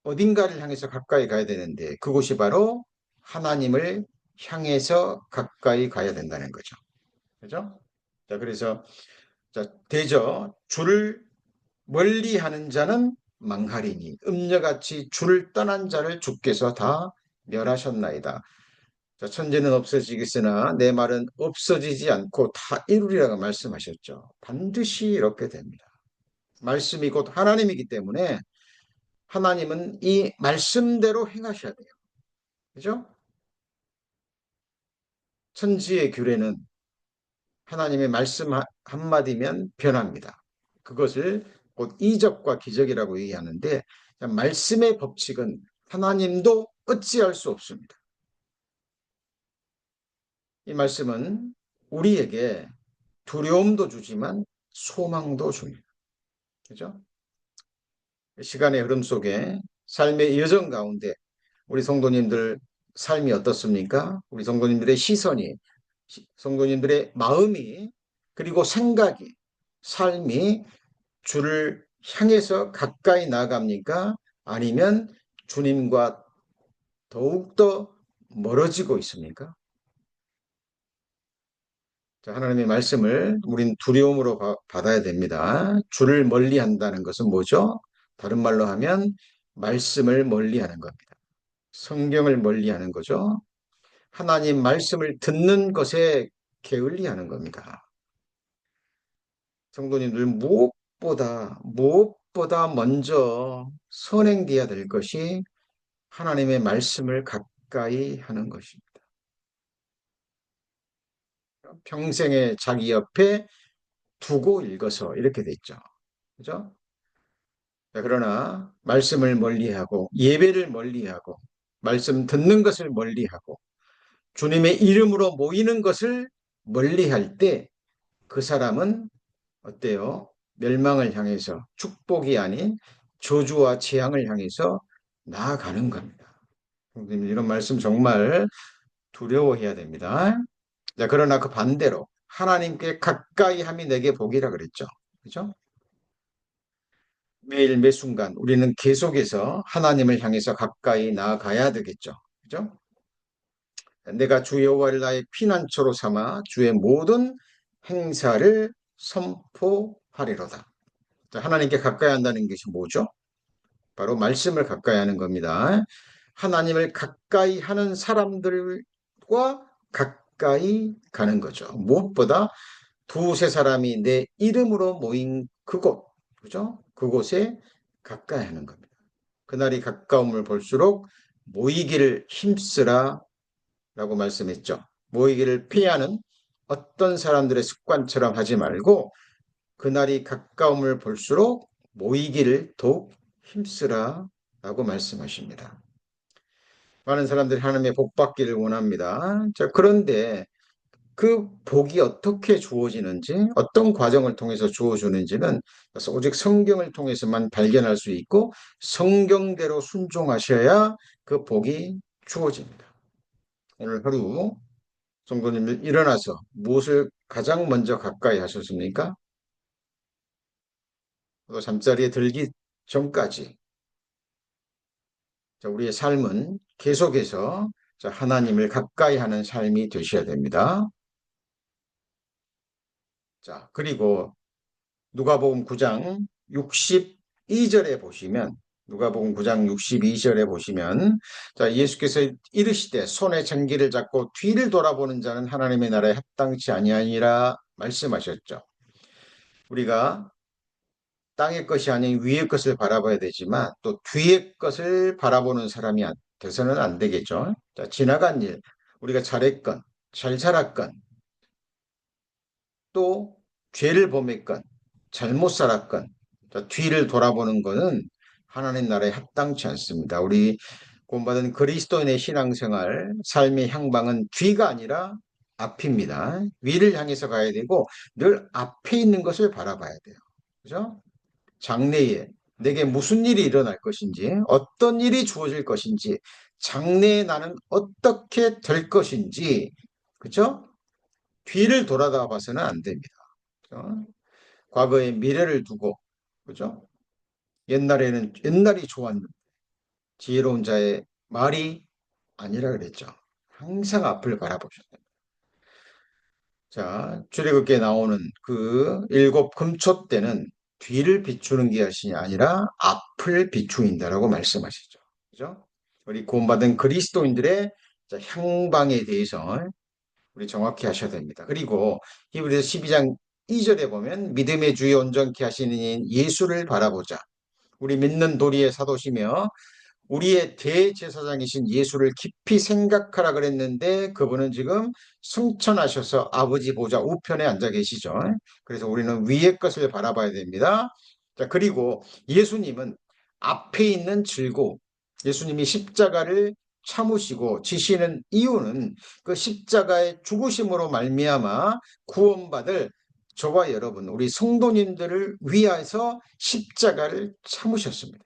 어딘가를 향해서 가까이 가야 되는데 그곳이 바로 하나님을 향해서 가까이 가야 된다는 거죠. 그죠? 자, 그래서 대저 주를 멀리하는 자는 망하리니 음녀같이 주를 떠난 자를 주께서 다 멸하셨나이다. 자, 천지는 없어지겠으나 내 말은 없어지지 않고 다 이루리라고 말씀하셨죠. 반드시 이렇게 됩니다. 말씀이 곧 하나님이기 때문에 하나님은 이 말씀대로 행하셔야 돼요. 그죠? 천지의 규례는 하나님의 말씀 한마디면 변합니다. 그것을 곧 이적과 기적이라고 얘기하는데 말씀의 법칙은 하나님도 어찌할 수 없습니다. 이 말씀은 우리에게 두려움도 주지만 소망도 줍니다. 그죠? 시간의 흐름 속에 삶의 여정 가운데 우리 성도님들 삶이 어떻습니까? 우리 성도님들의 시선이, 성도님들의 마음이, 그리고 생각이, 삶이 주를 향해서 가까이 나아갑니까? 아니면 주님과 더욱더 멀어지고 있습니까? 자, 하나님의 말씀을 우린 두려움으로 받아야 됩니다. 주를 멀리 한다는 것은 뭐죠? 다른 말로 하면 말씀을 멀리 하는 겁니다. 성경을 멀리 하는 거죠. 하나님 말씀을 듣는 것에 게을리하는 겁니다. 성도님들 무엇보다 먼저 선행되어야 될 것이 하나님의 말씀을 가까이 하는 것입니다. 평생에 자기 옆에 두고 읽어서 이렇게 돼 있죠. 그죠? 그러나 말씀을 멀리하고 예배를 멀리하고 말씀 듣는 것을 멀리하고 주님의 이름으로 모이는 것을 멀리할 때 그 사람은 어때요? 멸망을 향해서 축복이 아닌 저주와 재앙을 향해서 나아가는 겁니다. 이런 말씀 정말 두려워해야 됩니다. 자, 그러나 그 반대로 하나님께 가까이 함이 내게 복이라 그랬죠. 그죠? 매일 매 순간 우리는 계속해서 하나님을 향해서 가까이 나아가야 되겠죠. 그죠? 내가 주 여호와를 나의 피난처로 삼아 주의 모든 행사를 선포하리로다. 자, 하나님께 가까이 한다는 것이 뭐죠? 바로 말씀을 가까이 하는 겁니다. 하나님을 가까이 하는 사람들과 가까이 가는 거죠. 무엇보다 두세 사람이 내 이름으로 모인 그곳, 그죠? 그곳에 가까이 하는 겁니다. 그날이 가까움을 볼수록 모이기를 힘쓰라 라고 말씀했죠. 모이기를 피하는 어떤 사람들의 습관처럼 하지 말고 그날이 가까움을 볼수록 모이기를 더욱 힘쓰라 라고 말씀하십니다. 많은 사람들이 하나님의 복 받기를 원합니다. 자, 그런데 그 복이 어떻게 주어지는지, 어떤 과정을 통해서 주어주는지는 오직 성경을 통해서만 발견할 수 있고 성경대로 순종하셔야 그 복이 주어집니다. 오늘 하루 성도님들 일어나서 무엇을 가장 먼저 가까이 하셨습니까? 또 잠자리에 들기 전까지 우리의 삶은 계속해서 하나님을 가까이 하는 삶이 되셔야 됩니다. 자, 그리고 누가복음 9장 62절에 보시면 누가복음 9장 62절에 보시면 자, 예수께서 이르시되 손에 전기를 잡고 뒤를 돌아보는 자는 하나님의 나라에 합당치 아니하니라 말씀하셨죠. 우리가 땅의 것이 아닌 위의 것을 바라봐야 되지만 또 뒤의 것을 바라보는 사람이 돼서는 안 되겠죠. 자, 지나간 일, 우리가 잘했건 잘 살았건 또 죄를 범했건 잘못 살았건 뒤를 돌아보는 것은 하나님 나라에 합당치 않습니다. 우리 구원받은 그리스도인의 신앙생활, 삶의 향방은 뒤가 아니라 앞입니다. 위를 향해서 가야 되고 늘 앞에 있는 것을 바라봐야 돼요. 그죠? 장래에 내게 무슨 일이 일어날 것인지, 어떤 일이 주어질 것인지, 장래에 나는 어떻게 될 것인지, 그죠? 뒤를 돌아다 봐서는 안 됩니다. 그죠? 과거의 미래를 두고, 그죠? 옛날에는 옛날이 좋았는데, 지혜로운 자의 말이 아니라 그랬죠. 항상 앞을 바라보셔야 됩니다. 자, 출애굽기에 나오는 그 일곱 금초 때는 뒤를 비추는 것이 아니라 앞을 비추인다라고 말씀하시죠. 그죠? 우리 구원받은 그리스도인들의 향방에 대해서 우리 정확히 하셔야 됩니다. 그리고 히브리서 12장 2절에 보면 믿음의 주에 온전케 하시는 이인 예수를 바라보자. 우리 믿는 도리의 사도시며 우리의 대제사장이신 예수를 깊이 생각하라 그랬는데 그분은 지금 승천하셔서 아버지 보좌 우편에 앉아 계시죠. 그래서 우리는 위의 것을 바라봐야 됩니다. 자, 그리고 예수님은 앞에 있는 즐거움, 예수님이 십자가를 참으시고 지시는 이유는 그 십자가의 죽으심으로 말미암아 구원받을 저와 여러분, 우리 성도님들을 위하여서 십자가를 참으셨습니다.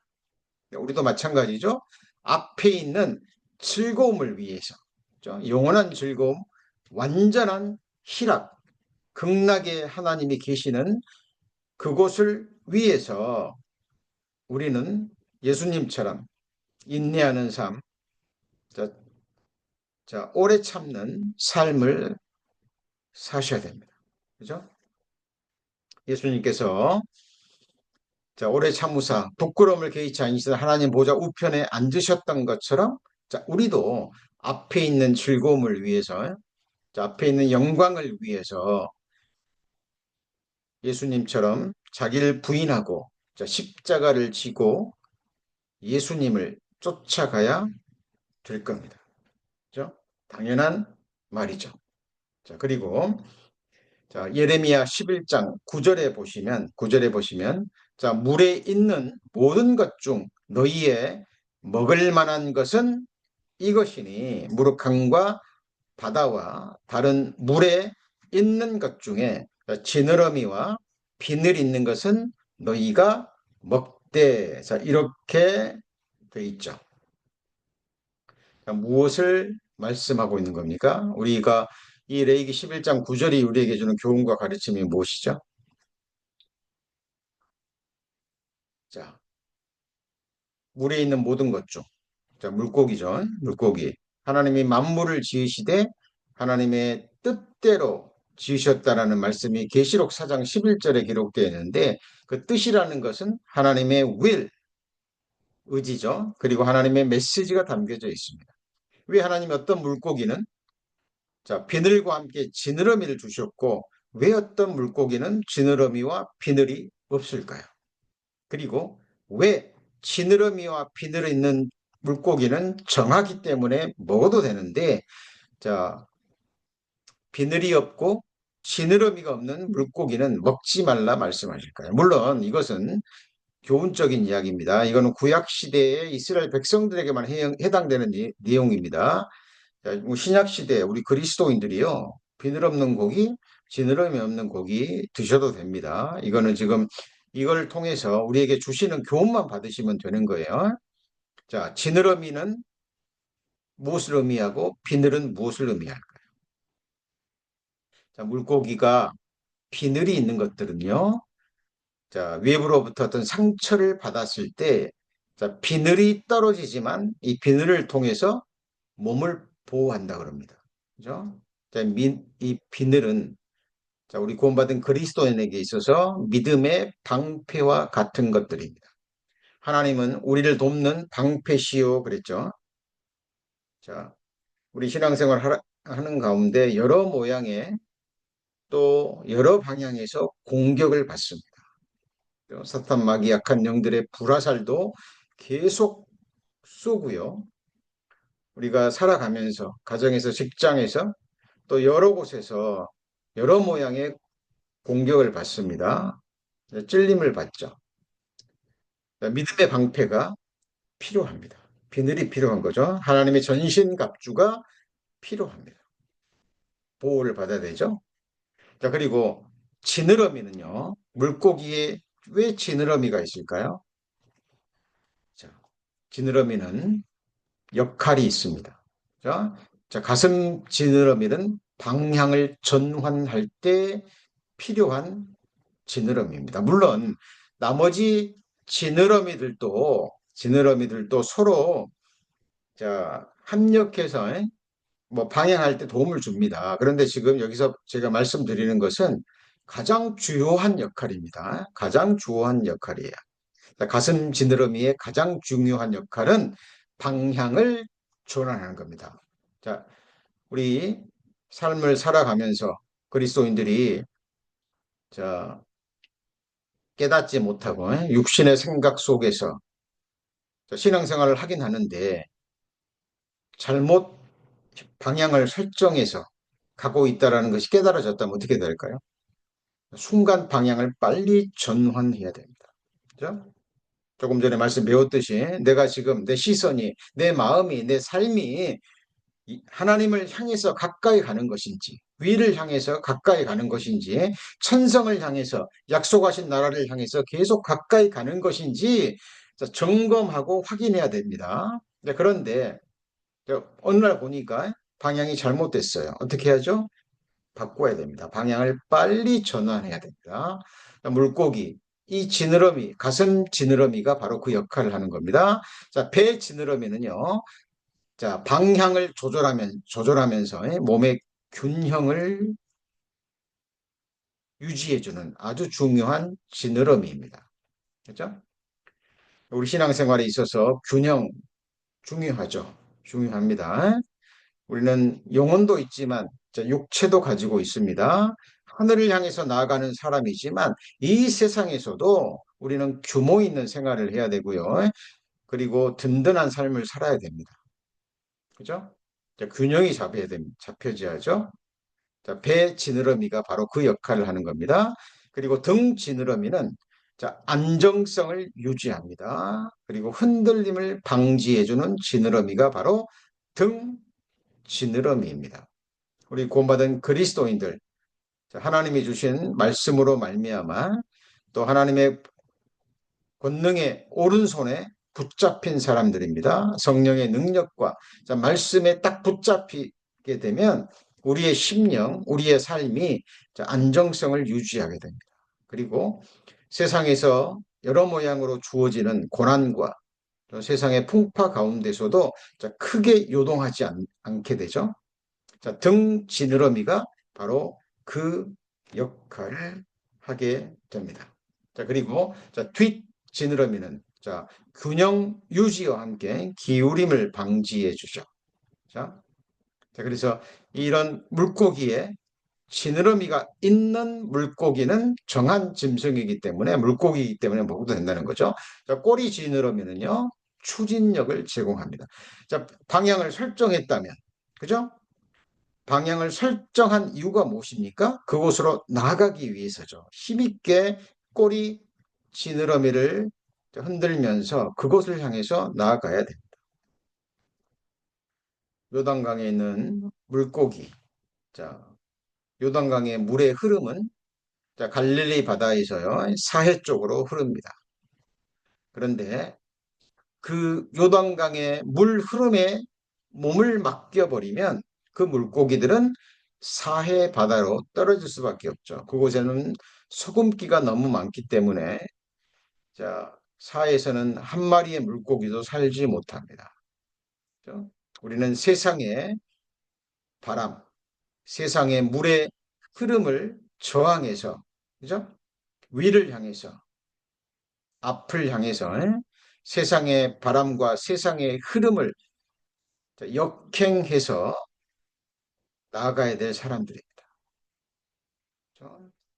우리도 마찬가지죠. 앞에 있는 즐거움을 위해서, 영원한 즐거움, 완전한 희락, 극락에 하나님이 계시는 그곳을 위해서 우리는 예수님처럼 인내하는 삶, 자, 오래 참는 삶을 사셔야 됩니다. 그죠? 예수님께서 오래 참으사 부끄러움을 개의치 아니시다 하나님 보좌 우편에 앉으셨던 것처럼 우리도 앞에 있는 즐거움을 위해서 앞에 있는 영광을 위해서 예수님처럼 자기를 부인하고 십자가를 지고 예수님을 쫓아가야 될 겁니다. 그렇죠? 당연한 말이죠. 그리고 예레미야 11장 9절에 보시면 물에 있는 모든 것 중 너희의 먹을 만한 것은 이것이니 무릇함과 바다와 다른 물에 있는 것 중에 지느러미와 비늘 있는 것은 너희가 먹되. 이렇게 돼 있죠. 무엇을 말씀하고 있는 겁니까? 우리가 이 레위기 11장 9절이 우리에게 주는 교훈과 가르침이 무엇이죠? 자, 물에 있는 모든 것 중, 자, 물고기죠. 물고기. 하나님이 만물을 지으시되 하나님의 뜻대로 지으셨다라는 말씀이 계시록 4장 11절에 기록되어 있는데 그 뜻이라는 것은 하나님의 will, 의지죠. 그리고 하나님의 메시지가 담겨져 있습니다. 왜 하나님이 어떤 물고기는 자, 비늘과 함께 지느러미를 주셨고 왜 어떤 물고기는 지느러미와 비늘이 없을까요? 그리고 왜 지느러미와 비늘이 있는 물고기는 정하기 때문에 먹어도 되는데 자, 비늘이 없고 지느러미가 없는 물고기는 먹지 말라 말씀하실까요? 물론 이것은 교훈적인 이야기입니다. 이거는 구약 시대의 이스라엘 백성들에게만 해당되는 내용입니다. 뭐 신약 시대 우리 그리스도인들이요. 비늘 없는 고기, 지느러미 없는 고기 드셔도 됩니다. 이거는 지금 이걸 통해서 우리에게 주시는 교훈만 받으시면 되는 거예요. 자, 지느러미는 무엇을 의미하고 비늘은 무엇을 의미할까요? 자, 물고기가 비늘이 있는 것들은요. 자, 외부로부터 어떤 상처를 받았을 때 자, 비늘이 떨어지지만 이 비늘을 통해서 몸을 보호한다 그럽니다. 그죠? 자, 이 비늘은 자, 우리 구원받은 그리스도인에게 있어서 믿음의 방패와 같은 것들입니다. 하나님은 우리를 돕는 방패시요 그랬죠. 자, 우리 신앙생활 하는 가운데 여러 모양의 또 여러 방향에서 공격을 받습니다. 사탄 마귀 약한 영들의 불화살도 계속 쏘고요. 우리가 살아가면서 가정에서 직장에서 또 여러 곳에서 여러 모양의 공격을 받습니다. 찔림을 받죠. 믿음의 방패가 필요합니다. 비늘이 필요한 거죠. 하나님의 전신갑주가 필요합니다. 보호를 받아야 되죠. 자, 그리고 지느러미는요. 물고기에 왜 지느러미가 있을까요? 자, 지느러미는 역할이 있습니다. 자, 가슴 지느러미는 방향을 전환할 때 필요한 지느러미입니다. 물론 나머지 지느러미들도 서로 자, 합력해서 뭐 방향할 때 도움을 줍니다. 그런데 지금 여기서 제가 말씀드리는 것은 가장 주요한 역할입니다. 가장 주요한 역할이에요. 가슴 지느러미의 가장 중요한 역할은 방향을 전환하는 겁니다. 자, 우리 삶을 살아가면서 그리스도인들이 자, 깨닫지 못하고 육신의 생각 속에서 신앙생활을 하긴 하는데 잘못 방향을 설정해서 가고 있다는 것이 깨달아졌다면 어떻게 될까요? 순간 방향을 빨리 전환해야 됩니다. 그죠? 조금 전에 말씀 배웠듯이 내가 지금 내 시선이, 내 마음이, 내 삶이 하나님을 향해서 가까이 가는 것인지, 위를 향해서 가까이 가는 것인지, 천성을 향해서 약속하신 나라를 향해서 계속 가까이 가는 것인지 점검하고 확인해야 됩니다. 그런데 어느 날 보니까 방향이 잘못됐어요. 어떻게 하죠? 바꿔야 됩니다. 방향을 빨리 전환해야 됩니다. 물고기, 이 지느러미, 가슴 지느러미가 바로 그 역할을 하는 겁니다. 자, 배 지느러미는요. 자, 방향을 조절하면서 몸의 균형을 유지해주는 아주 중요한 지느러미입니다. 그렇죠? 우리 신앙생활에 있어서 균형 중요하죠. 중요합니다. 우리는 영혼도 있지만 육체도 가지고 있습니다. 하늘을 향해서 나아가는 사람이지만 이 세상에서도 우리는 규모 있는 생활을 해야 되고요. 그리고 든든한 삶을 살아야 됩니다. 그죠? 균형이 잡혀져야죠. 자, 배 지느러미가 바로 그 역할을 하는 겁니다. 그리고 등 지느러미는 자, 안정성을 유지합니다. 그리고 흔들림을 방지해주는 지느러미가 바로 등 지느러미입니다. 우리 구원받은 그리스도인들, 하나님이 주신 말씀으로 말미암아 또 하나님의 권능의 오른손에 붙잡힌 사람들입니다. 성령의 능력과 자, 말씀에 딱 붙잡히게 되면 우리의 심령, 우리의 삶이 자, 안정성을 유지하게 됩니다. 그리고 세상에서 여러 모양으로 주어지는 고난과 세상의 풍파 가운데서도 자, 크게 요동하지 않게 되죠. 자, 등 지느러미가 바로 그 역할을 하게 됩니다. 자, 그리고 자, 뒷 지느러미는 자, 균형 유지와 함께 기울임을 방지해 주죠. 자, 그래서 이런 물고기에 지느러미가 있는 물고기는 정한 짐승이기 때문에 물고기이기 때문에 먹어도 된다는 거죠. 자, 꼬리 지느러미는요 추진력을 제공합니다. 자, 방향을 설정했다면, 그죠? 방향을 설정한 이유가 무엇입니까? 그곳으로 나아가기 위해서죠. 힘있게 꼬리 지느러미를 흔들면서 그곳을 향해서 나아가야 됩니다. 요단강에 있는 물고기. 자, 요단강의 물의 흐름은 자, 갈릴리 바다에서요, 사해 쪽으로 흐릅니다. 그런데 그 요단강의 물 흐름에 몸을 맡겨버리면 그 물고기들은 사해 바다로 떨어질 수밖에 없죠. 그곳에는 소금기가 너무 많기 때문에 자, 사해에서는 한 마리의 물고기도 살지 못합니다. 그렇죠? 우리는 세상의 바람, 세상의 물의 흐름을 저항해서, 그죠? 위를 향해서, 앞을 향해서 세상의 바람과 세상의 흐름을 역행해서 나아가야 될 사람들입니다.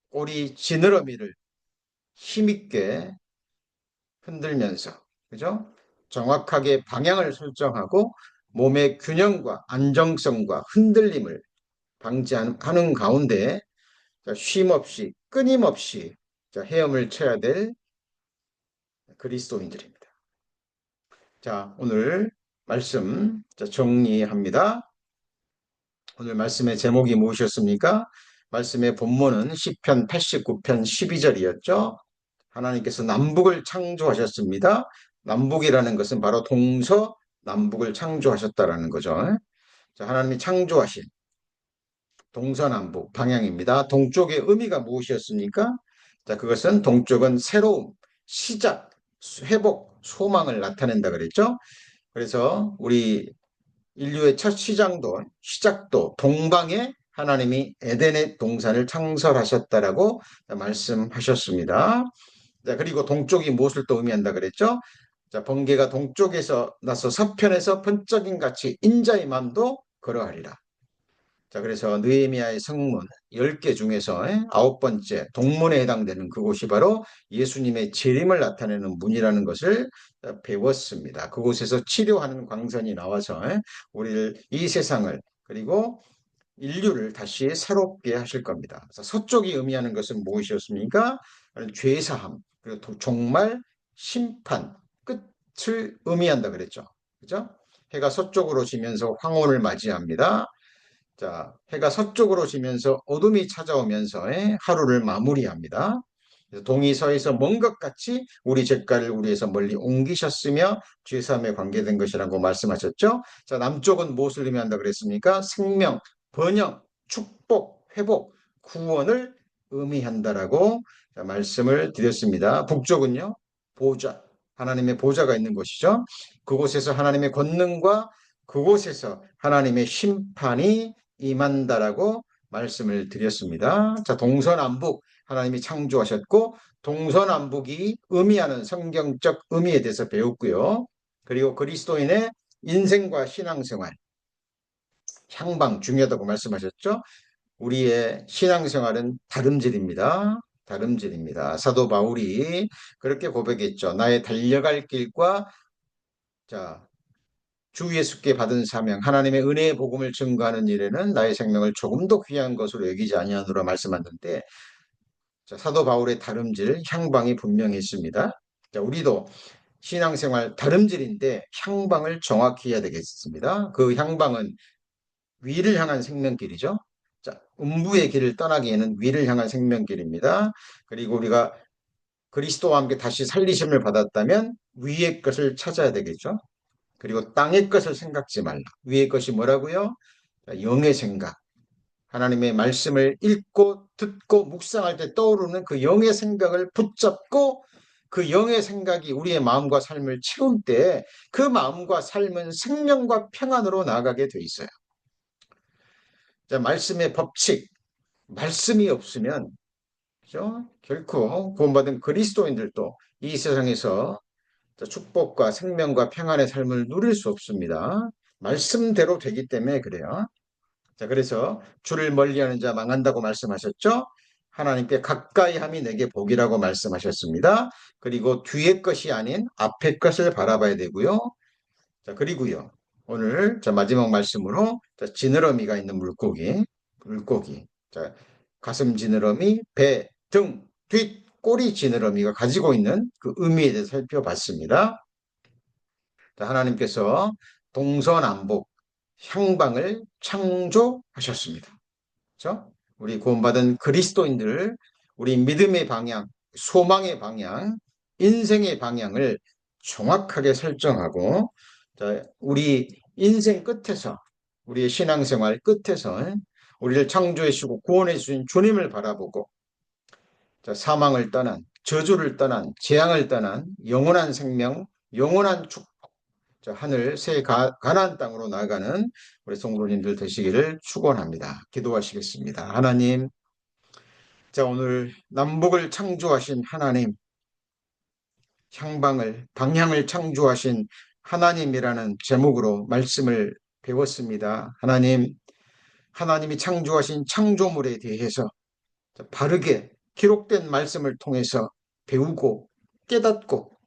꼬리 지느러미를 힘있게 흔들면서, 그죠? 정확하게 방향을 설정하고 몸의 균형과 안정성과 흔들림을 방지하는 가운데 쉼 없이 끊임없이 헤엄을 쳐야 될 그리스도인들입니다. 자, 오늘 말씀 정리합니다. 오늘 말씀의 제목이 무엇이었습니까? 말씀의 본문은 시편 89편 12절이었죠. 하나님께서 남북을 창조하셨습니다. 남북이라는 것은 바로 동서남북을 창조하셨다라는 거죠. 자, 하나님이 창조하신 동서남북 방향입니다. 동쪽의 의미가 무엇이었습니까? 자, 그것은 동쪽은 새로움, 시작, 회복, 소망을 나타낸다 그랬죠. 그래서 우리 인류의 첫 시작도 동방에 하나님이 에덴의 동산을 창설하셨다라고 말씀하셨습니다. 자, 그리고 동쪽이 무엇을 또 의미한다 그랬죠? 자, 번개가 동쪽에서 나서 서편에서 번쩍임 같이 인자의 마음도 그러하리라. 자, 그래서 느헤미야의 성문 10개 중에서 9번째 동문에 해당되는 그곳이 바로 예수님의 재림을 나타내는 문이라는 것을 배웠습니다. 그곳에서 치료하는 광선이 나와서 우리를 이 세상을 그리고 인류를 다시 새롭게 하실 겁니다. 그래서 서쪽이 의미하는 것은 무엇이었습니까? 죄사함, 그리고 종말, 심판, 끝을 의미한다 그랬죠. 그죠? 해가 서쪽으로 지면서 황혼을 맞이합니다. 자, 해가 서쪽으로 지면서 어둠이 찾아오면서 하루를 마무리합니다. 동이 서에서 먼 것 같이 우리 죄가를 우리에서 멀리 옮기셨으며 죄사함에 관계된 것이라고 말씀하셨죠. 자, 남쪽은 무엇을 의미한다 그랬습니까? 생명, 번영, 축복, 회복, 구원을 의미한다라고 말씀을 드렸습니다. 북쪽은요, 보좌, 하나님의 보좌가 있는 곳이죠. 그곳에서 하나님의 권능과 그곳에서 하나님의 심판이 임한다라고 말씀을 드렸습니다. 자, 동서남북 하나님이 창조하셨고 동서남북이 의미하는 성경적 의미에 대해서 배웠고요. 그리고 그리스도인의 인생과 신앙생활, 향방 중요하다고 말씀하셨죠. 우리의 신앙생활은 다름질입니다. 다름질입니다. 사도 바울이 그렇게 고백했죠. 나의 달려갈 길과 자, 주 예수께 받은 사명, 하나님의 은혜의 복음을 증거하는 일에는 나의 생명을 조금도 귀한 것으로 여기지 아니하노라 말씀하는데 자, 사도 바울의 다름질, 향방이 분명히 있습니다. 자, 우리도 신앙생활 다름질인데 향방을 정확히 해야 되겠습니다. 그 향방은 위를 향한 생명길이죠. 자, 음부의 길을 떠나기에는 위를 향한 생명길입니다. 그리고 우리가 그리스도와 함께 다시 살리심을 받았다면 위의 것을 찾아야 되겠죠. 그리고 땅의 것을 생각지 말라. 위의 것이 뭐라고요? 영의 생각. 하나님의 말씀을 읽고 듣고 묵상할 때 떠오르는 그 영의 생각을 붙잡고 그 영의 생각이 우리의 마음과 삶을 채울 때 그 마음과 삶은 생명과 평안으로 나아가게 돼 있어요. 자, 말씀의 법칙, 말씀이 없으면 그죠? 결코 구원받은 그리스도인들도 이 세상에서 축복과 생명과 평안의 삶을 누릴 수 없습니다. 말씀대로 되기 때문에 그래요. 자, 그래서 주를 멀리하는 자 망한다고 말씀하셨죠? 하나님께 가까이 함이 내게 복이라고 말씀하셨습니다. 그리고 뒤의 것이 아닌 앞의 것을 바라봐야 되고요. 자, 그리고요. 오늘 마지막 말씀으로 지느러미가 있는 물고기. 자, 가슴 지느러미, 배, 등, 뒷, 꼬리 지느러미가 가지고 있는 그 의미에 대해서 살펴봤습니다. 자, 하나님께서 동서남북 향방을 창조하셨습니다. 그렇죠? 우리 구원받은 그리스도인들, 우리 믿음의 방향, 소망의 방향, 인생의 방향을 정확하게 설정하고, 자, 우리 인생 끝에서, 우리의 신앙생활 끝에서 우리를 창조해 주시고 구원해 주신 주님을 바라보고, 자, 사망을 떠난, 저주를 떠난, 재앙을 떠난 영원한 생명, 영원한 축복, 자, 하늘 새 가나안 땅으로 나아가는 우리 성도님들 되시기를 축원합니다. 기도하시겠습니다. 하나님, 자, 오늘 남북을 창조하신 하나님, 방향을 창조하신 하나님이라는 제목으로 말씀을 배웠습니다. 하나님, 하나님이 창조하신 창조물에 대해서 바르게 기록된 말씀을 통해서 배우고 깨닫고,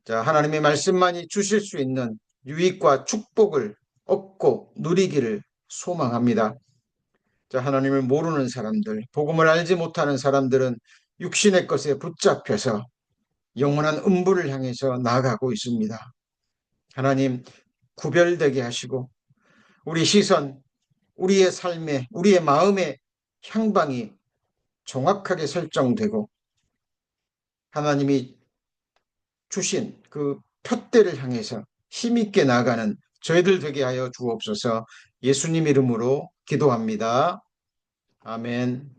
자, 하나님의 말씀만이 주실 수 있는 유익과 축복을 얻고 누리기를 소망합니다. 자, 하나님을 모르는 사람들, 복음을 알지 못하는 사람들은 육신의 것에 붙잡혀서 영원한 음부를 향해서 나아가고 있습니다. 하나님, 구별되게 하시고 우리 시선, 우리의 삶에, 우리의 마음의 향방이 정확하게 설정되고 하나님이 주신 그 푯대를 향해서 힘있게 나아가는 저희들 되게 하여 주옵소서. 예수님 이름으로 기도합니다. 아멘.